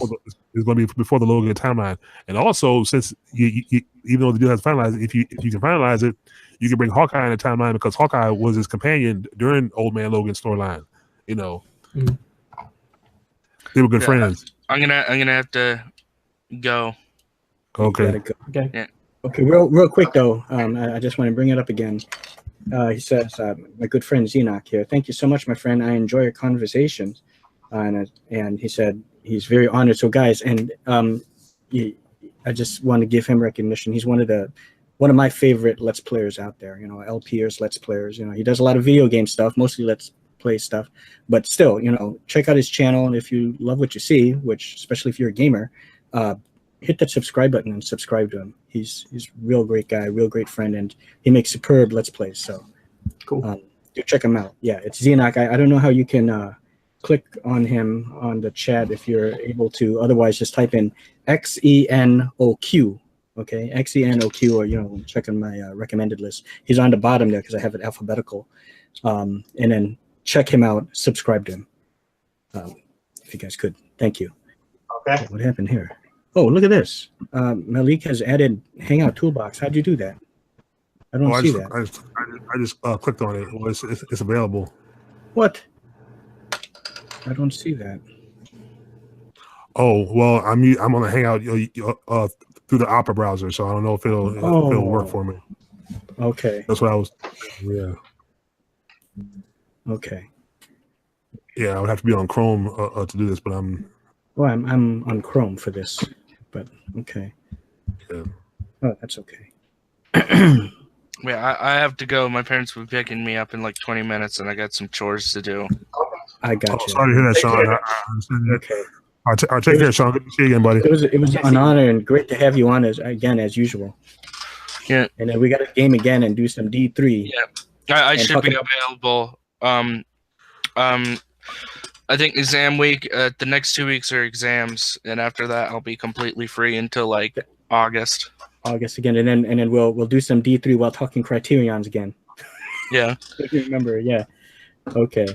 it's going to be before the Logan timeline, and also since you even though the deal has finalized, if you can finalize it, you can bring Hawkeye in the timeline because Hawkeye was his companion during Old Man Logan's storyline. You know, they were good friends. I'm gonna have to go. Okay. Okay. Yeah. Okay. Real quick though, I just want to bring it up again. He says, my good friend Enoch here. Thank you so much, my friend. I enjoy your conversations. And he said he's very honored. So guys, and I just want to give him recognition. He's one of my favorite Let's Players out there. You know, LPers, Let's Players. You know, he does a lot of video game stuff, mostly Let's Play stuff. But still, you know, check out his channel. And if you love what you see, which especially if you're a gamer, hit that subscribe button and subscribe to him. He's a real great guy, real great friend, and he makes superb Let's Plays. So cool. Do check him out. Yeah, it's Enoch. I don't know how you can click on him on the chat if you're able to. Otherwise, just type in XENOQ. Okay, XENOQ, or check on my recommended list. He's on the bottom there because I have it alphabetical. And then check him out. Subscribe to him. If you guys could, thank you. Okay. What happened here? Oh, look at this. Malik has added Hangout Toolbox. How'd you do that? I don't see that. I just clicked on it. Well, it's available. What? I don't see that. Oh well, I'm on the Hangout through the Opera browser, so I don't know if it'll work for me. Okay. That's what I was. Yeah. Okay. Yeah, I would have to be on Chrome to do this, but I'm. Well, I'm on Chrome for this, but okay. Yeah. Oh, that's okay. Yeah, I have to go. My parents will be picking me up in like 20 minutes, and I got some chores to do. I got you. Sorry to hear that, Sean. Okay. I'll take care, Sean. Good to see you again, buddy. It was an honor and great to have you on as usual. Yeah. And then we got to game again and do some D3. Yeah. I should be available. I think exam week. The next 2 weeks are exams, and after that, I'll be completely free until like August. August again, and then we'll do some D3 while talking Criterions again. Yeah. If you remember, yeah. Okay.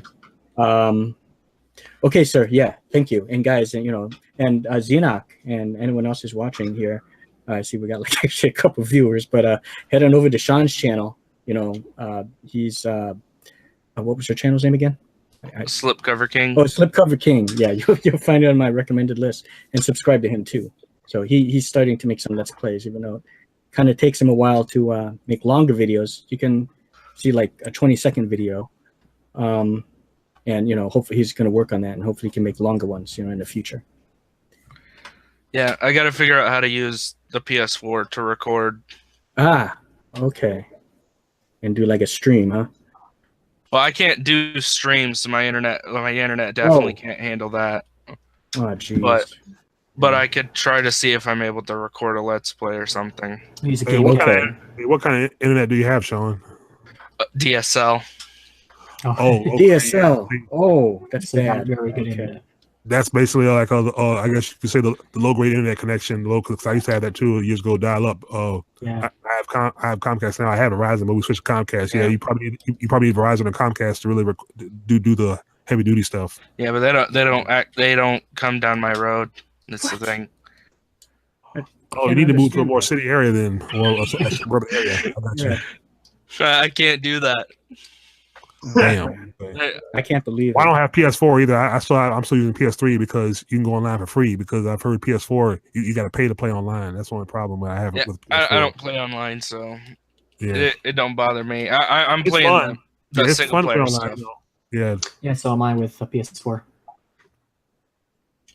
Okay, sir. Yeah, thank you. And guys, and Xenoc and anyone else who's watching here, I see we got like actually a couple viewers, but head on over to Sean's channel. He's what was your channel's name again? Slipcover King. Oh, Slipcover King. Yeah, you'll find it on my recommended list, and subscribe to him too. So he's starting to make some Let's Plays, even though it kind of takes him a while to make longer videos. You can see like a 20-second video. And hopefully he's going to work on that, and hopefully he can make longer ones, in the future. Yeah, I got to figure out how to use the PS4 to record. Ah, okay. And do like a stream, huh? Well, I can't do streams. My internet definitely can't handle that. Oh, geez. But I could try to see if I'm able to record a Let's Play or something. What kind of internet do you have, Sean? DSL. Oh, okay. DSL. Oh, that's bad. Very good internet. That's basically like I guess you could say the low grade internet connection. Because I used to have that too years ago, dial up. Yeah. I have Comcast now. I have Verizon, but we switched to Comcast. Yeah, you probably need Verizon or Comcast to really do the heavy duty stuff. Yeah, but they don't come down my road. That's the thing. Oh, you need to move to a more city area then, or a suburban area. I got you. I can't do that. Damn. I can't believe I don't have PS4 either. I'm still using PS3 because you can go online for free. Because I've heard PS4 you got to pay to play online. That's the only problem I have with PS4. I don't play online, so yeah, it don't bother me. I'm playing the single player stuff. Yeah. Yeah, so am I with the PS4.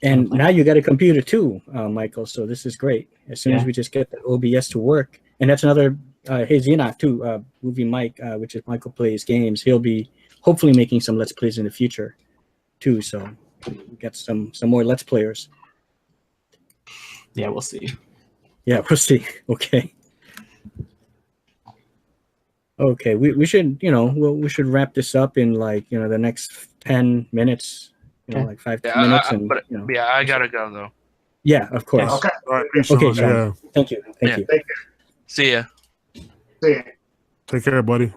And now you got a computer too, Michael. So this is great. As soon as we just get the OBS to work, and that's another. Hey, Xenoc too, Movie Mike, which is Michael Plays Games. He'll be hopefully making some Let's Plays in the future too. So we got some more Let's Players. Yeah, we'll see. Yeah, we'll see. Okay. Okay, we should we should wrap this up in like the next 10 minutes. Like 5 minutes. I gotta go though. Yeah, of course. Okay. All right. Okay, Sean. Thank you. Thank you. See ya. See ya. Take care, buddy.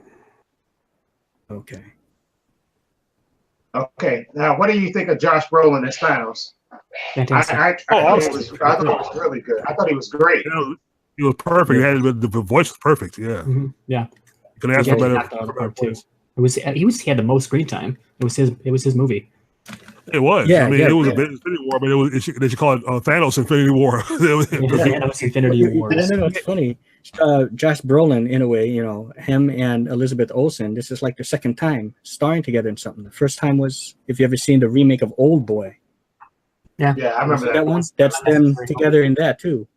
Okay. Okay, now what do you think of Josh Brolin as Thanos? Fantastic. I thought it was really good. I thought he was great. He was perfect. The voice was perfect. Yeah. Yeah. You could ask for better. He had the most screen time. It was his movie. It was. Yeah, I mean, yeah, it was yeah. Infinity War, but they should call it Thanos Infinity War. Thanos Infinity War. No, it's funny. Josh Brolin, in a way, you know, him and Elizabeth Olsen, this is like their second time starring together in something. The first time was, if you ever seen the remake of Old Boy. Yeah, I remember that one. That's them together in that too.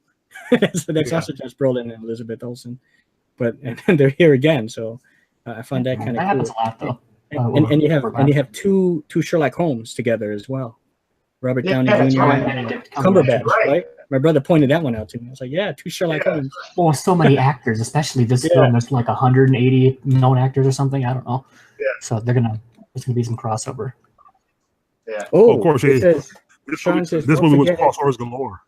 So that's also Josh Brolin and Elizabeth Olsen, but and they're here again. So I found that kind of cool. Happens a lot though. And you have two Sherlock Holmes together as well. Robert Downey Jr. and Cumberbatch, right? My brother pointed that one out to me. I was like, yeah, two Sherlock Holmes. Well, so many actors, especially this film. There's like 180 known actors or something. I don't know. Yeah. So there's gonna be some crossover. Yeah. Oh, of course. This movie was crossovers galore.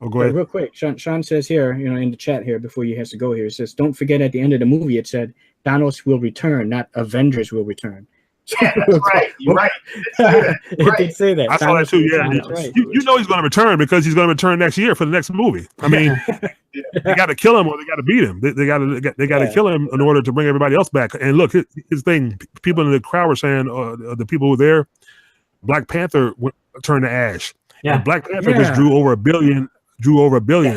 Oh, go ahead. Real quick, Sean says here, you know, in the chat here before he has to go here, it says, don't forget at the end of the movie it said Thanos will return, not Avengers will return. Yeah, that's right. You're right. It did say that. I saw that too. Yeah, right. you know he's going to return because he's going to return next year for the next movie. I mean, they got to kill him or they got to beat him. They got to kill him in order to bring everybody else back. And look, his thing. People in the crowd were saying, the people who were there, Black Panther turned to ash. Yeah, and Black Panther just drew over $1 billion.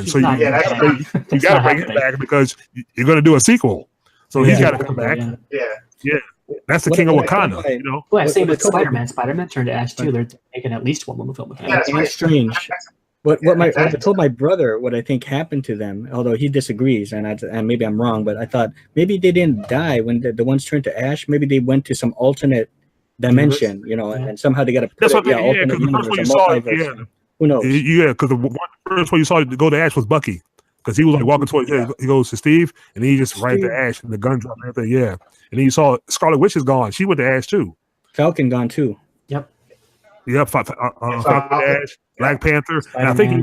So you got to bring him back because you're going to do a sequel. So he's got to come back. Yeah. That's the king of Wakanda, you know. Well, same with Spider-Man. Spider-Man turned to ash too. They're making at least one more film with him. Yeah, and strange. What I told my brother what I think happened to them, although he disagrees, and maybe I'm wrong, but I thought maybe they didn't die when the ones turned to ash. Maybe they went to some alternate dimension, you know, and somehow they got to. That's what. Because the first one you saw, who knows? Yeah, because the first one you saw to go to ash was Bucky, because he was like walking towards. He goes to Steve, and he just right to ash, and the gun drop and everything. Yeah. And then you saw Scarlet Witch is gone. She went to ash too. Falcon gone too. Yep. Falcon Ash, Black Panther, and I think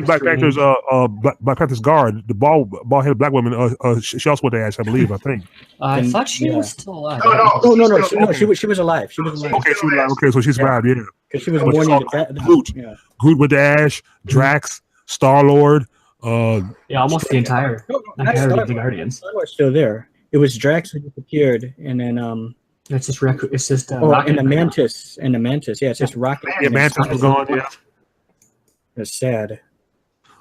Black Panther's Black Panther's guard, the bald-headed black woman. She also went to ash, I believe. I think. I thought she was still alive. No. She was alive. She was alive. Okay, she was alive. Okay, so she survived. Yeah. Because she was born in Groot. Groot with the ash, Drax, Star-Lord. Almost the entire of the Guardians. Star-Lord's still there. It was Drax who disappeared, and then it's just and the Mantis, yeah, it's just Rocket. Yeah, Mantis was gone. Yeah, it's sad.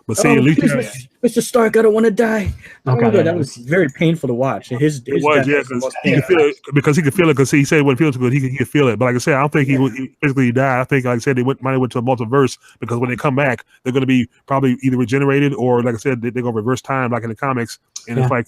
But see, at least Mr. Stark, I don't want to die. That was very painful to watch. It was, because he could feel it. Because he said when it feels good, he could feel it. But like I said, I don't think he physically died. I think, like I said, might have went to a multiverse because when they come back, they're going to be probably either regenerated or, like I said, they're going to reverse time, like in the comics. And it's like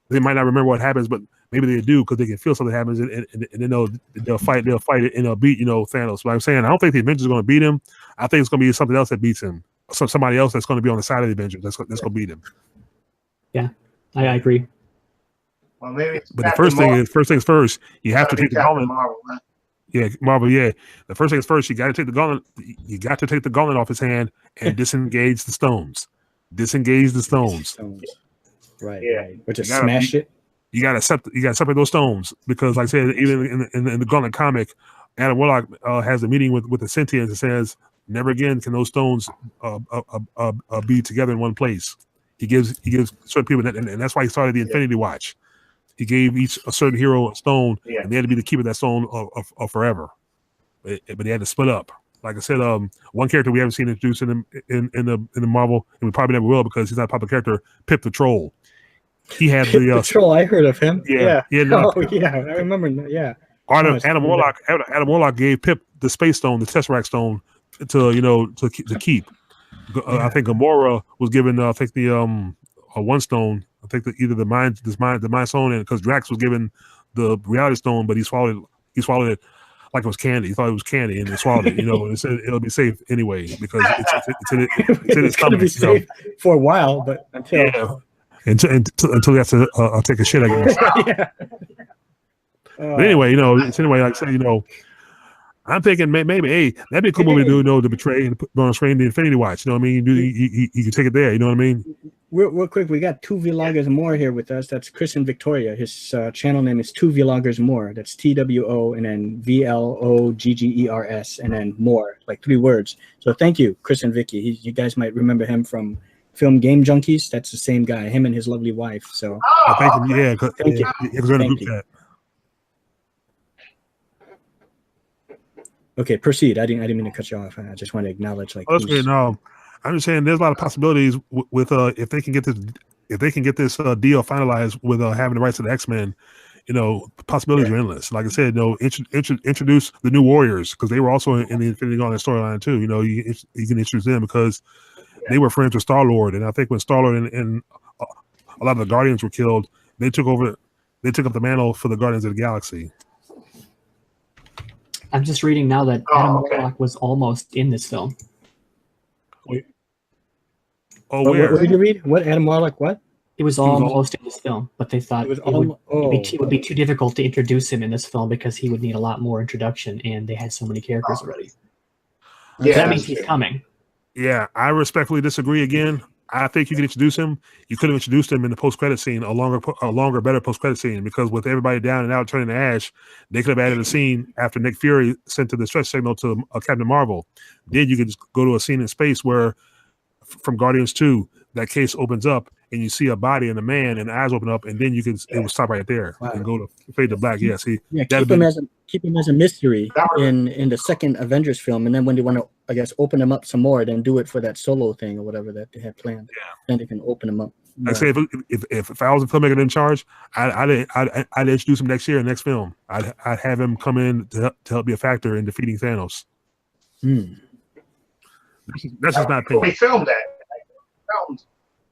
they might not remember what happens, but maybe they do because they can feel something happens, and then they'll fight it, and they'll beat Thanos. But I'm saying I don't think the Avengers are going to beat him. I think it's going to be something else that beats him. Somebody else that's going to be on the side of the Avengers that's going to beat him. Yeah, I agree. Well, maybe. But the first things first, you have to take the gauntlet. Marvel. Yeah. The first things first, you got to take the gauntlet. You got to take the gauntlet off his hand and disengage the stones. Right. Or just smash it. You gotta separate those stones because, like I said, even in the Gauntlet comic, Adam Warlock has a meeting with the Sentients and says, "Never again can those stones be together in one place." He gives certain people, and that's why he started the Infinity Watch. He gave each a certain hero a stone, and they had to be the keeper of that stone of forever. But they had to split up. Like I said, one character we haven't seen introduced in the Marvel, and we probably never will because he's not a popular character. Pip the Troll. He had the Troll. I heard of him. Yeah. I remember. Yeah. Adam Warlock gave Pip the Space Stone, the Tesseract Stone, to keep. I think Gamora was given the one stone. I think either the Mind Stone, and because Drax was given the Reality Stone, but he swallowed it like it was candy. He thought it was candy, and he swallowed it. And said it'll be safe anyway because it's in its going to be safe for a while, but until he has to take a shit, I guess. But anyway, like I said, I'm thinking maybe, hey, that'd be a cool movie to do, to betray and put on screen the Infinity Watch. You know what I mean? You can take it there. You know what I mean? real quick, we got 2 vloggers more here with us. That's Chris and Victoria. His channel name is 2 vloggers more. That's TWO and then VLOGGERS and then more, like 3 words. So thank you, Chris and Vicky. You guys might remember him from Film Game Junkies. That's the same guy, him and his lovely wife. So thank you. Yeah, thank you. It's in a group Thank you. chat. Okay, proceed. I didn't mean to cut you off. I just want to acknowledge like. Oh, no, I'm just saying there's a lot of possibilities with if they can get this deal finalized with having the rights to the X-Men. You know, possibilities are endless. Like I said, you know, introduce the new Warriors because they were also in the Infinity Gauntlet storyline too. You know, you can introduce them because they were friends with Star-Lord, and I think when Star-Lord and a lot of the Guardians were killed, they took up the mantle for the Guardians of the Galaxy. I'm just reading now that Adam Warlock was almost in this film. Oh, What where? did you read? What Adam Warlock? What? He was almost in this film, but they thought It would be too difficult to introduce him in this film because he would need a lot more introduction, and they had so many characters already. Yeah, That means he's coming. Yeah, I respectfully disagree again. I think you can introduce him. You could have introduced him in the post-credit scene, a longer, better post-credit scene, because with everybody down and out turning to ash, they could have added a scene after Nick Fury sent the distress signal to Captain Marvel. Then you could just go to a scene in space where, from Guardians 2, that case opens up and you see a body and a man and the eyes open up, and then it will stop right there and go to fade to black. Yeah, see, keep him as a mystery in the second Avengers film, and then when they want to, I guess, open him up some more, then do it for that solo thing or whatever that they had planned. Yeah, then they can open him up. Like I say, if I was a filmmaker in charge, I'd introduce him next year, next film. I'd have him come in to help be a factor in defeating Thanos. That's just my opinion. We filmed that. We filmed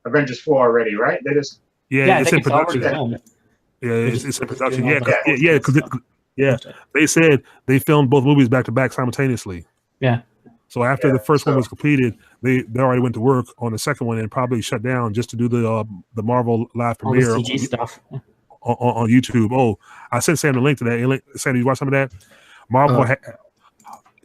Avengers 4 already, right? They just it's in production. It's in production. Yeah. They said they filmed both movies back to back simultaneously. Yeah. So after the first one was completed, they already went to work on the second one and probably shut down just to do the Marvel live premiere all the CG stuff on YouTube. Oh, I sent Sam the link to that. Sam, you watch some of that? Marvel.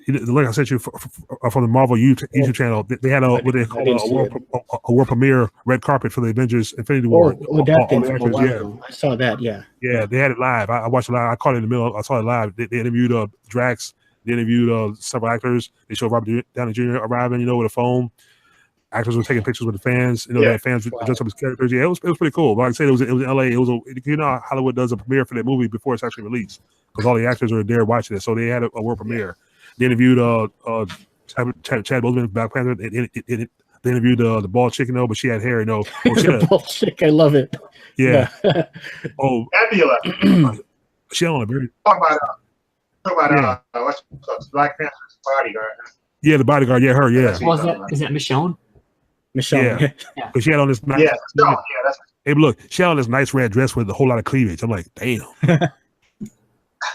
The link I sent you from the Marvel YouTube channel, they had what they call a world premiere red carpet for the Avengers Infinity War. I saw that. Yeah, they had it live. I watched it live. I caught it in the middle. I saw it live. They interviewed Drax. They interviewed several actors. They showed Robert Downey Jr. arriving, with a phone. Actors were taking pictures with the fans. They had fans dressed up as characters. Yeah, it was pretty cool. But like I said, it was in LA. It was how Hollywood does a premiere for that movie before it's actually released because all the actors are there watching it. So they had a world premiere. They interviewed Chad Boseman, Black Panther. They interviewed the bald chick, but she had hair, The bald chick, I love it. Yeah. Nebula. She on a very. Talk about what's Black Panther's bodyguard. Yeah, the bodyguard. Yeah, her. Yeah. Is that Michonne? Michonne. Yeah. Because she had on this nice. Yeah. No, that's. Hey, look, she had on this nice red dress with a whole lot of cleavage. I'm like, damn.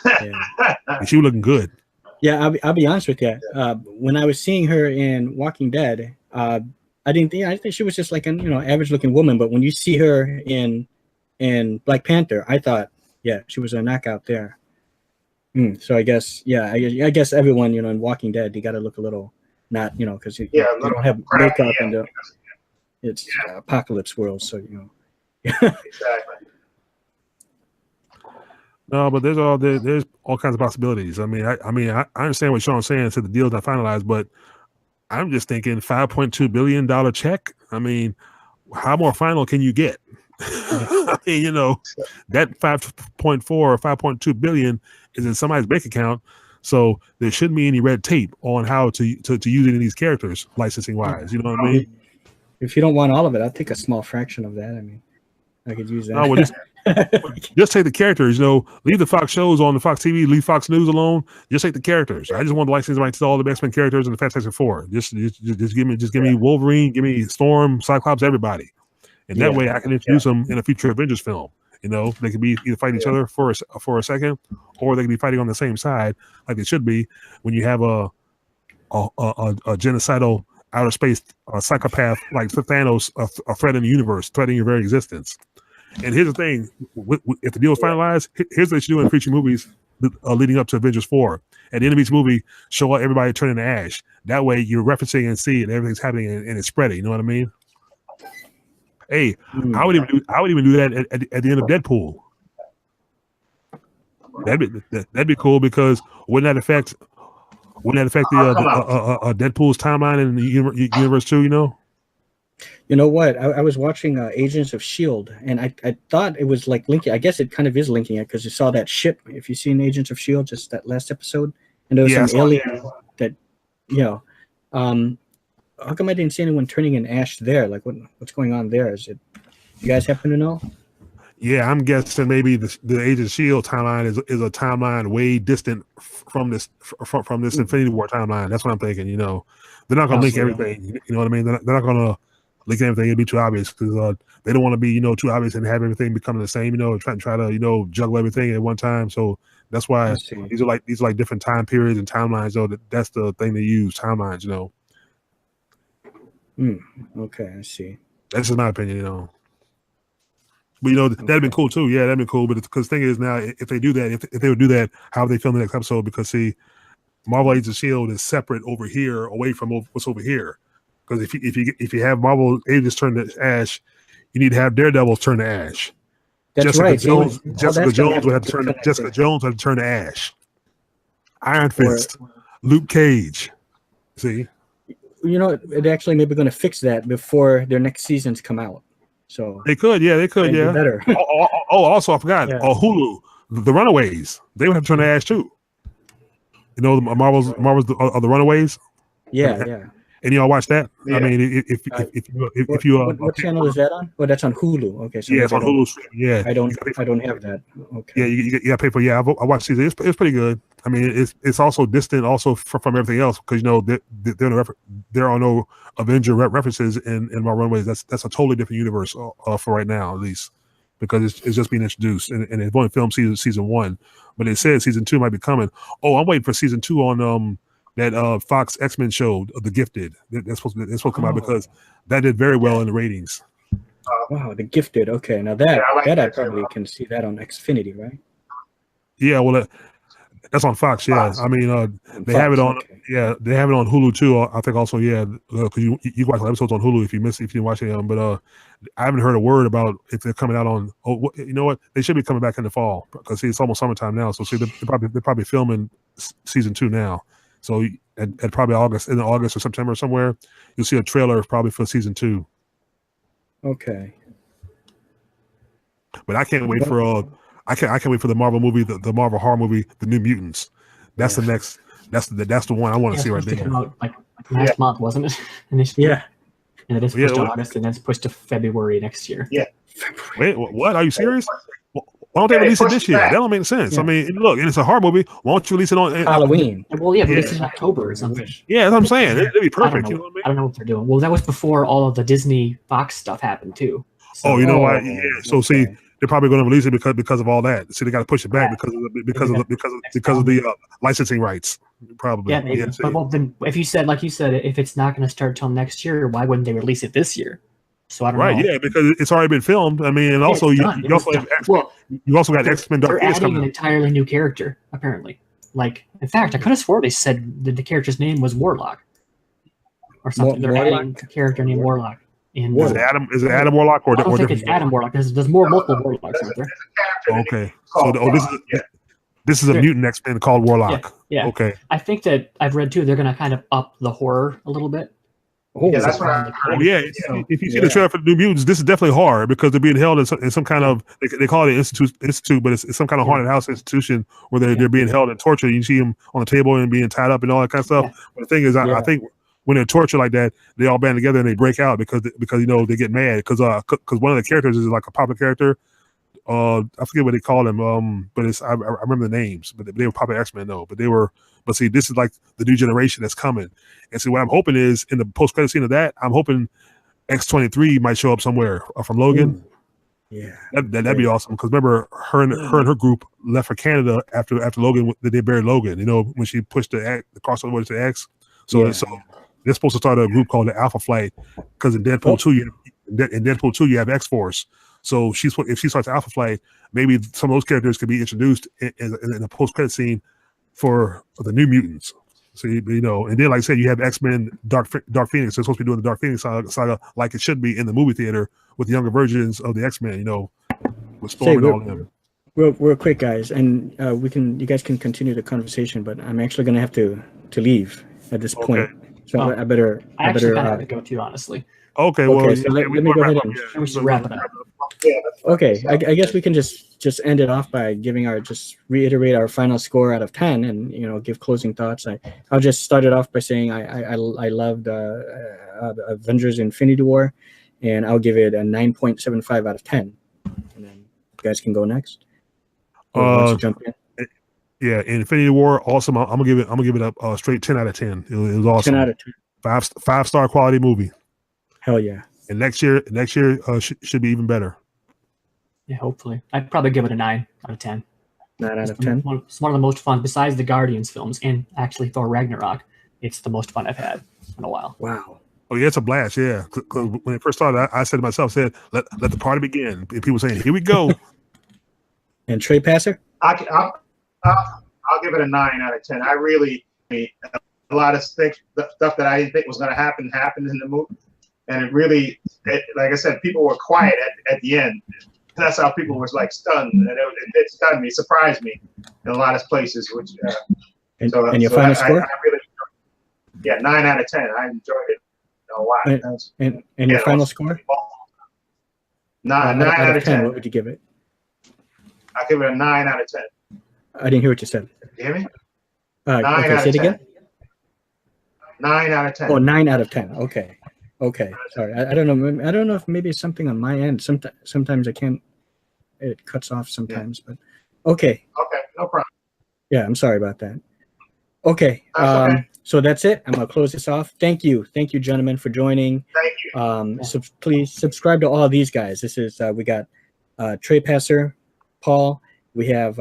And she was looking good. Yeah, I'll be honest with you. When I was seeing her in Walking Dead, I think she was just like an average looking woman. But when you see her in Black Panther, I thought, yeah, she was a knockout there. So I guess, I guess everyone in Walking Dead, they got to look a little not because you don't have makeup and it's apocalypse world, so Exactly. No, but there's all kinds of possibilities. I understand what Sean's saying. So the deal's not finalized, but I'm just thinking $5.2 billion check. I mean, how more final can you get? I mean, that 5.4 or 5.2 billion is in somebody's bank account, so there shouldn't be any red tape on how to use any of these characters licensing wise. You know what I mean? If you don't want all of it, I'll take a small fraction of that. I mean, I could use that. No, just take the characters. Leave the Fox shows on the Fox TV. Leave Fox News alone. Just take the characters. I just want the license rights to all the X-Men characters and the Fantastic Four. Just give me Wolverine. Give me Storm, Cyclops, everybody. And that way I can introduce them in a future Avengers film. They could be either fighting each other for a second, or they could be fighting on the same side, like they should be when you have a genocidal outer space psychopath like Thanos, a threat in the universe, threatening your very existence. And here's the thing: if the deal is finalized, here's what they should do in future movies leading up to Avengers 4. At the end of each movie, show everybody turning to ash. That way, you're referencing and see, and everything's happening and it's spreading. You know what I mean? Hey, I would even do that at the end of Deadpool. That'd be cool because wouldn't that affect Deadpool's timeline in the universe too? You know. You know what? I was watching Agents of S.H.I.E.L.D. and I thought it was like linking. I guess it kind of is linking it because you saw that ship. If you've seen Agents of S.H.I.E.L.D., just that last episode, and there was some alien that, how come I didn't see anyone turning in ash there? Like what's going on there? Is it? You guys happen to know? Yeah, I'm guessing maybe the Agents of S.H.I.E.L.D. timeline is a timeline way distant from this Infinity War timeline. That's what I'm thinking. You know, they're not going to link everything. You know what I mean? They're not going to link everything. It'd be too obvious because they don't want to be too obvious and have everything becoming the same. Try to juggle everything at one time. So that's why these are like different time periods and timelines. Though that's the thing they use, timelines. Okay, I see. That's just my opinion. But that'd been cool too. Yeah, that'd been cool. But because the thing is now, if they do that, if they would do that, how would they film the next episode? Because see, Marvel Agents of S.H.I.E.L.D. is separate over here, away from what's over here. Because if you have Marvel Agents turn to ash, you need to have Daredevils turn to ash. That's right. Jessica Jones would have to turn. Jessica Jones would have to turn to ash. Iron Fist, Luke Cage. See, it actually maybe going to fix that before their next seasons come out. So they could, yeah. Better. Also I forgot. Hulu, the Runaways. They would have to turn to ash too. The Marvel's the Runaways. Yeah. And y'all watch that? Yeah. I mean, if you what channel is that on? Oh, that's on Hulu. Okay, so yeah, it's on Hulu. Yeah, I don't have that. Okay. Yeah, you got to pay for. Yeah, I watched season. It's pretty good. I mean, it's also distant also from everything else because there are no Avenger references in my Runaways. That's a totally different universe for right now at least because it's just being introduced and they've only filmed season 1, but it said season 2 might be coming. Oh, I'm waiting for season 2 on that Fox X-Men show, The Gifted. That's supposed to come out because that did very well in the ratings. Wow, The Gifted. Okay, now I probably can see that on Xfinity, right? Yeah, well, that's on Fox. Yeah, Fox. I mean, they have it on. Okay. Yeah, they have it on Hulu too. I think also, yeah, because you watch the episodes on Hulu if you didn't watch it. But I haven't heard a word about if they're coming out on. Oh, you know what? They should be coming back in the fall because it's almost summertime now. So see, they're probably filming season 2 now. So at probably in August or September somewhere, you'll see a trailer probably for season 2. Okay. But I can't wait for I can't wait for the Marvel movie, the Marvel horror movie, The New Mutants. That's the next. That's the one I want to see right there. Come out like last month, wasn't it? Initially? Yeah. And it is pushed to August, and then it's pushed to February next year. Yeah. Wait, what? Are you serious? Why don't they release it this year? That don't make sense. Yeah. I mean, look, and it's a horror movie. Why don't you release it on Halloween? Well, yeah, release it in October or something. Yeah, that's what I'm saying. It'd be perfect. I don't know what they're doing. Well, that was before all of the Disney Fox stuff happened too. So, you know what? Yeah. So see, they're probably going to release it because of all that. See, they got to push it back because of the licensing rights. Probably. Yeah, maybe. But then, if you said, like you said, if it's not going to start till next year, why wouldn't they release it this year? So I don't know. Right, yeah, because it's already been filmed. I mean, and also you also got X-Men Dark Phoenix coming. They're adding an entirely new character, apparently. Like, in fact, I could have swore they said that the character's name was Warlock or something. They're adding a character named Warlock. Is it Adam Warlock or? I don't think it's Adam Warlock. There's multiple Warlocks out there. Okay, so this is a mutant X-Men called Warlock. Yeah. Okay. I think that I've read too. They're going to kind of up the horror a little bit. Oh, yeah, that's what I heard. Yeah, if you see the trailer for the New Mutants, this is definitely horror because they're being held in some kind of they call it an institute, but it's some kind of haunted house institution where they're being held and tortured. You see them on the table and being tied up and all that kind of stuff. Yeah. But the thing is, I think when they're tortured like that, they all band together and they break out because they get mad because one of the characters is like a popular character. I forget what they call him, but I remember the names, but they were popular X-Men though. But see, this is like the new generation that's coming. And see, what I'm hoping is in the post-credit scene of that, I'm hoping X-23 might show up somewhere from Logan. Yeah, that'd be awesome. Because remember, her and her group left for Canada after Logan. They buried Logan. When she pushed the crossover to X. So they're supposed to start a group called the Alpha Flight. Because in Deadpool 2, you have X-Force. So if she starts Alpha Flight, maybe some of those characters could be introduced in a post-credit scene for the New Mutants. So you know, and then like I said, you have X-Men Dark Phoenix. They're supposed to be doing the Dark Phoenix saga like it should be in the movie theater with younger versions of the X-Men. You know, with Storm and all them. Real quick, guys, and you guys can continue the conversation, but I'm actually going to have to leave at this point. So I better. I actually kind of have to go too, honestly. Okay, well, so let me go ahead and we should wrap it up. Okay, I guess we can just end it off by reiterate our final score out of 10, and give closing thoughts. I'll just start it off by saying I loved Avengers Infinity War, and I'll give it a 9.75 out of 10. And then you guys can go next. Jump in. Yeah, Infinity War, awesome. I'm gonna give it a straight 10 out of 10. It was awesome. 10 out of 10. 5-star quality movie. Hell yeah. And next year should be even better. Yeah, hopefully. I'd probably give it a 9 out of 10. 9 out of 10. It's one of the most fun, besides the Guardians films and actually Thor Ragnarok. It's the most fun I've had in a while. Wow. Oh yeah, it's a blast. Yeah, 'cause when it first started, I said to myself, let the party begin. And people saying, "Here we go." And TREPACER? I'll give it a 9 out of 10. A lot of stuff that I didn't think was going to happen happened in the movie, and like I said, people were quiet at the end. That's how people was like stunned, and it stunned me, surprised me in a lot of places. Which and your final score? I really, 9 out of 10. I enjoyed it a lot. And your final score? 9 out of 10. What would you give it? I'll give it a 9 out of 10. I didn't hear what you said. You hear me? 9 out say of it 10. again. 9 out of 10. Oh, 9 out of 10. Okay. Sorry. I don't know. I don't know if maybe it's something on my end. Sometimes I can't. It cuts off sometimes, but okay. Okay, no problem. Yeah, I'm sorry about that. Okay. Okay. So that's it. I'm gonna close this off. Thank you, gentlemen, for joining. Thank you. So please subscribe to all of these guys. This is we got TREPACER, Paul. We have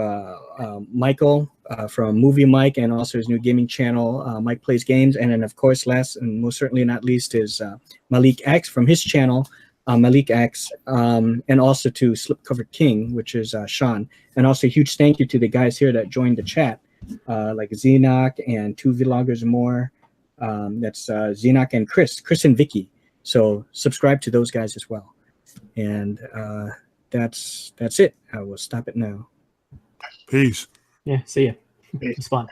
Michael from Movie Mike, and also his new gaming channel, Mike Plays Games. And then, of course, last and most certainly not least, is Malik X from his channel, Malik X, and also to Slipcover King, which is Sean. And also a huge thank you to the guys here that joined the chat, like Xenoc and 2 vloggers more. That's Xenoc and Chris and Vicky. So subscribe to those guys as well. And that's it. I will stop it now. Peace. Yeah, see ya. It's fun.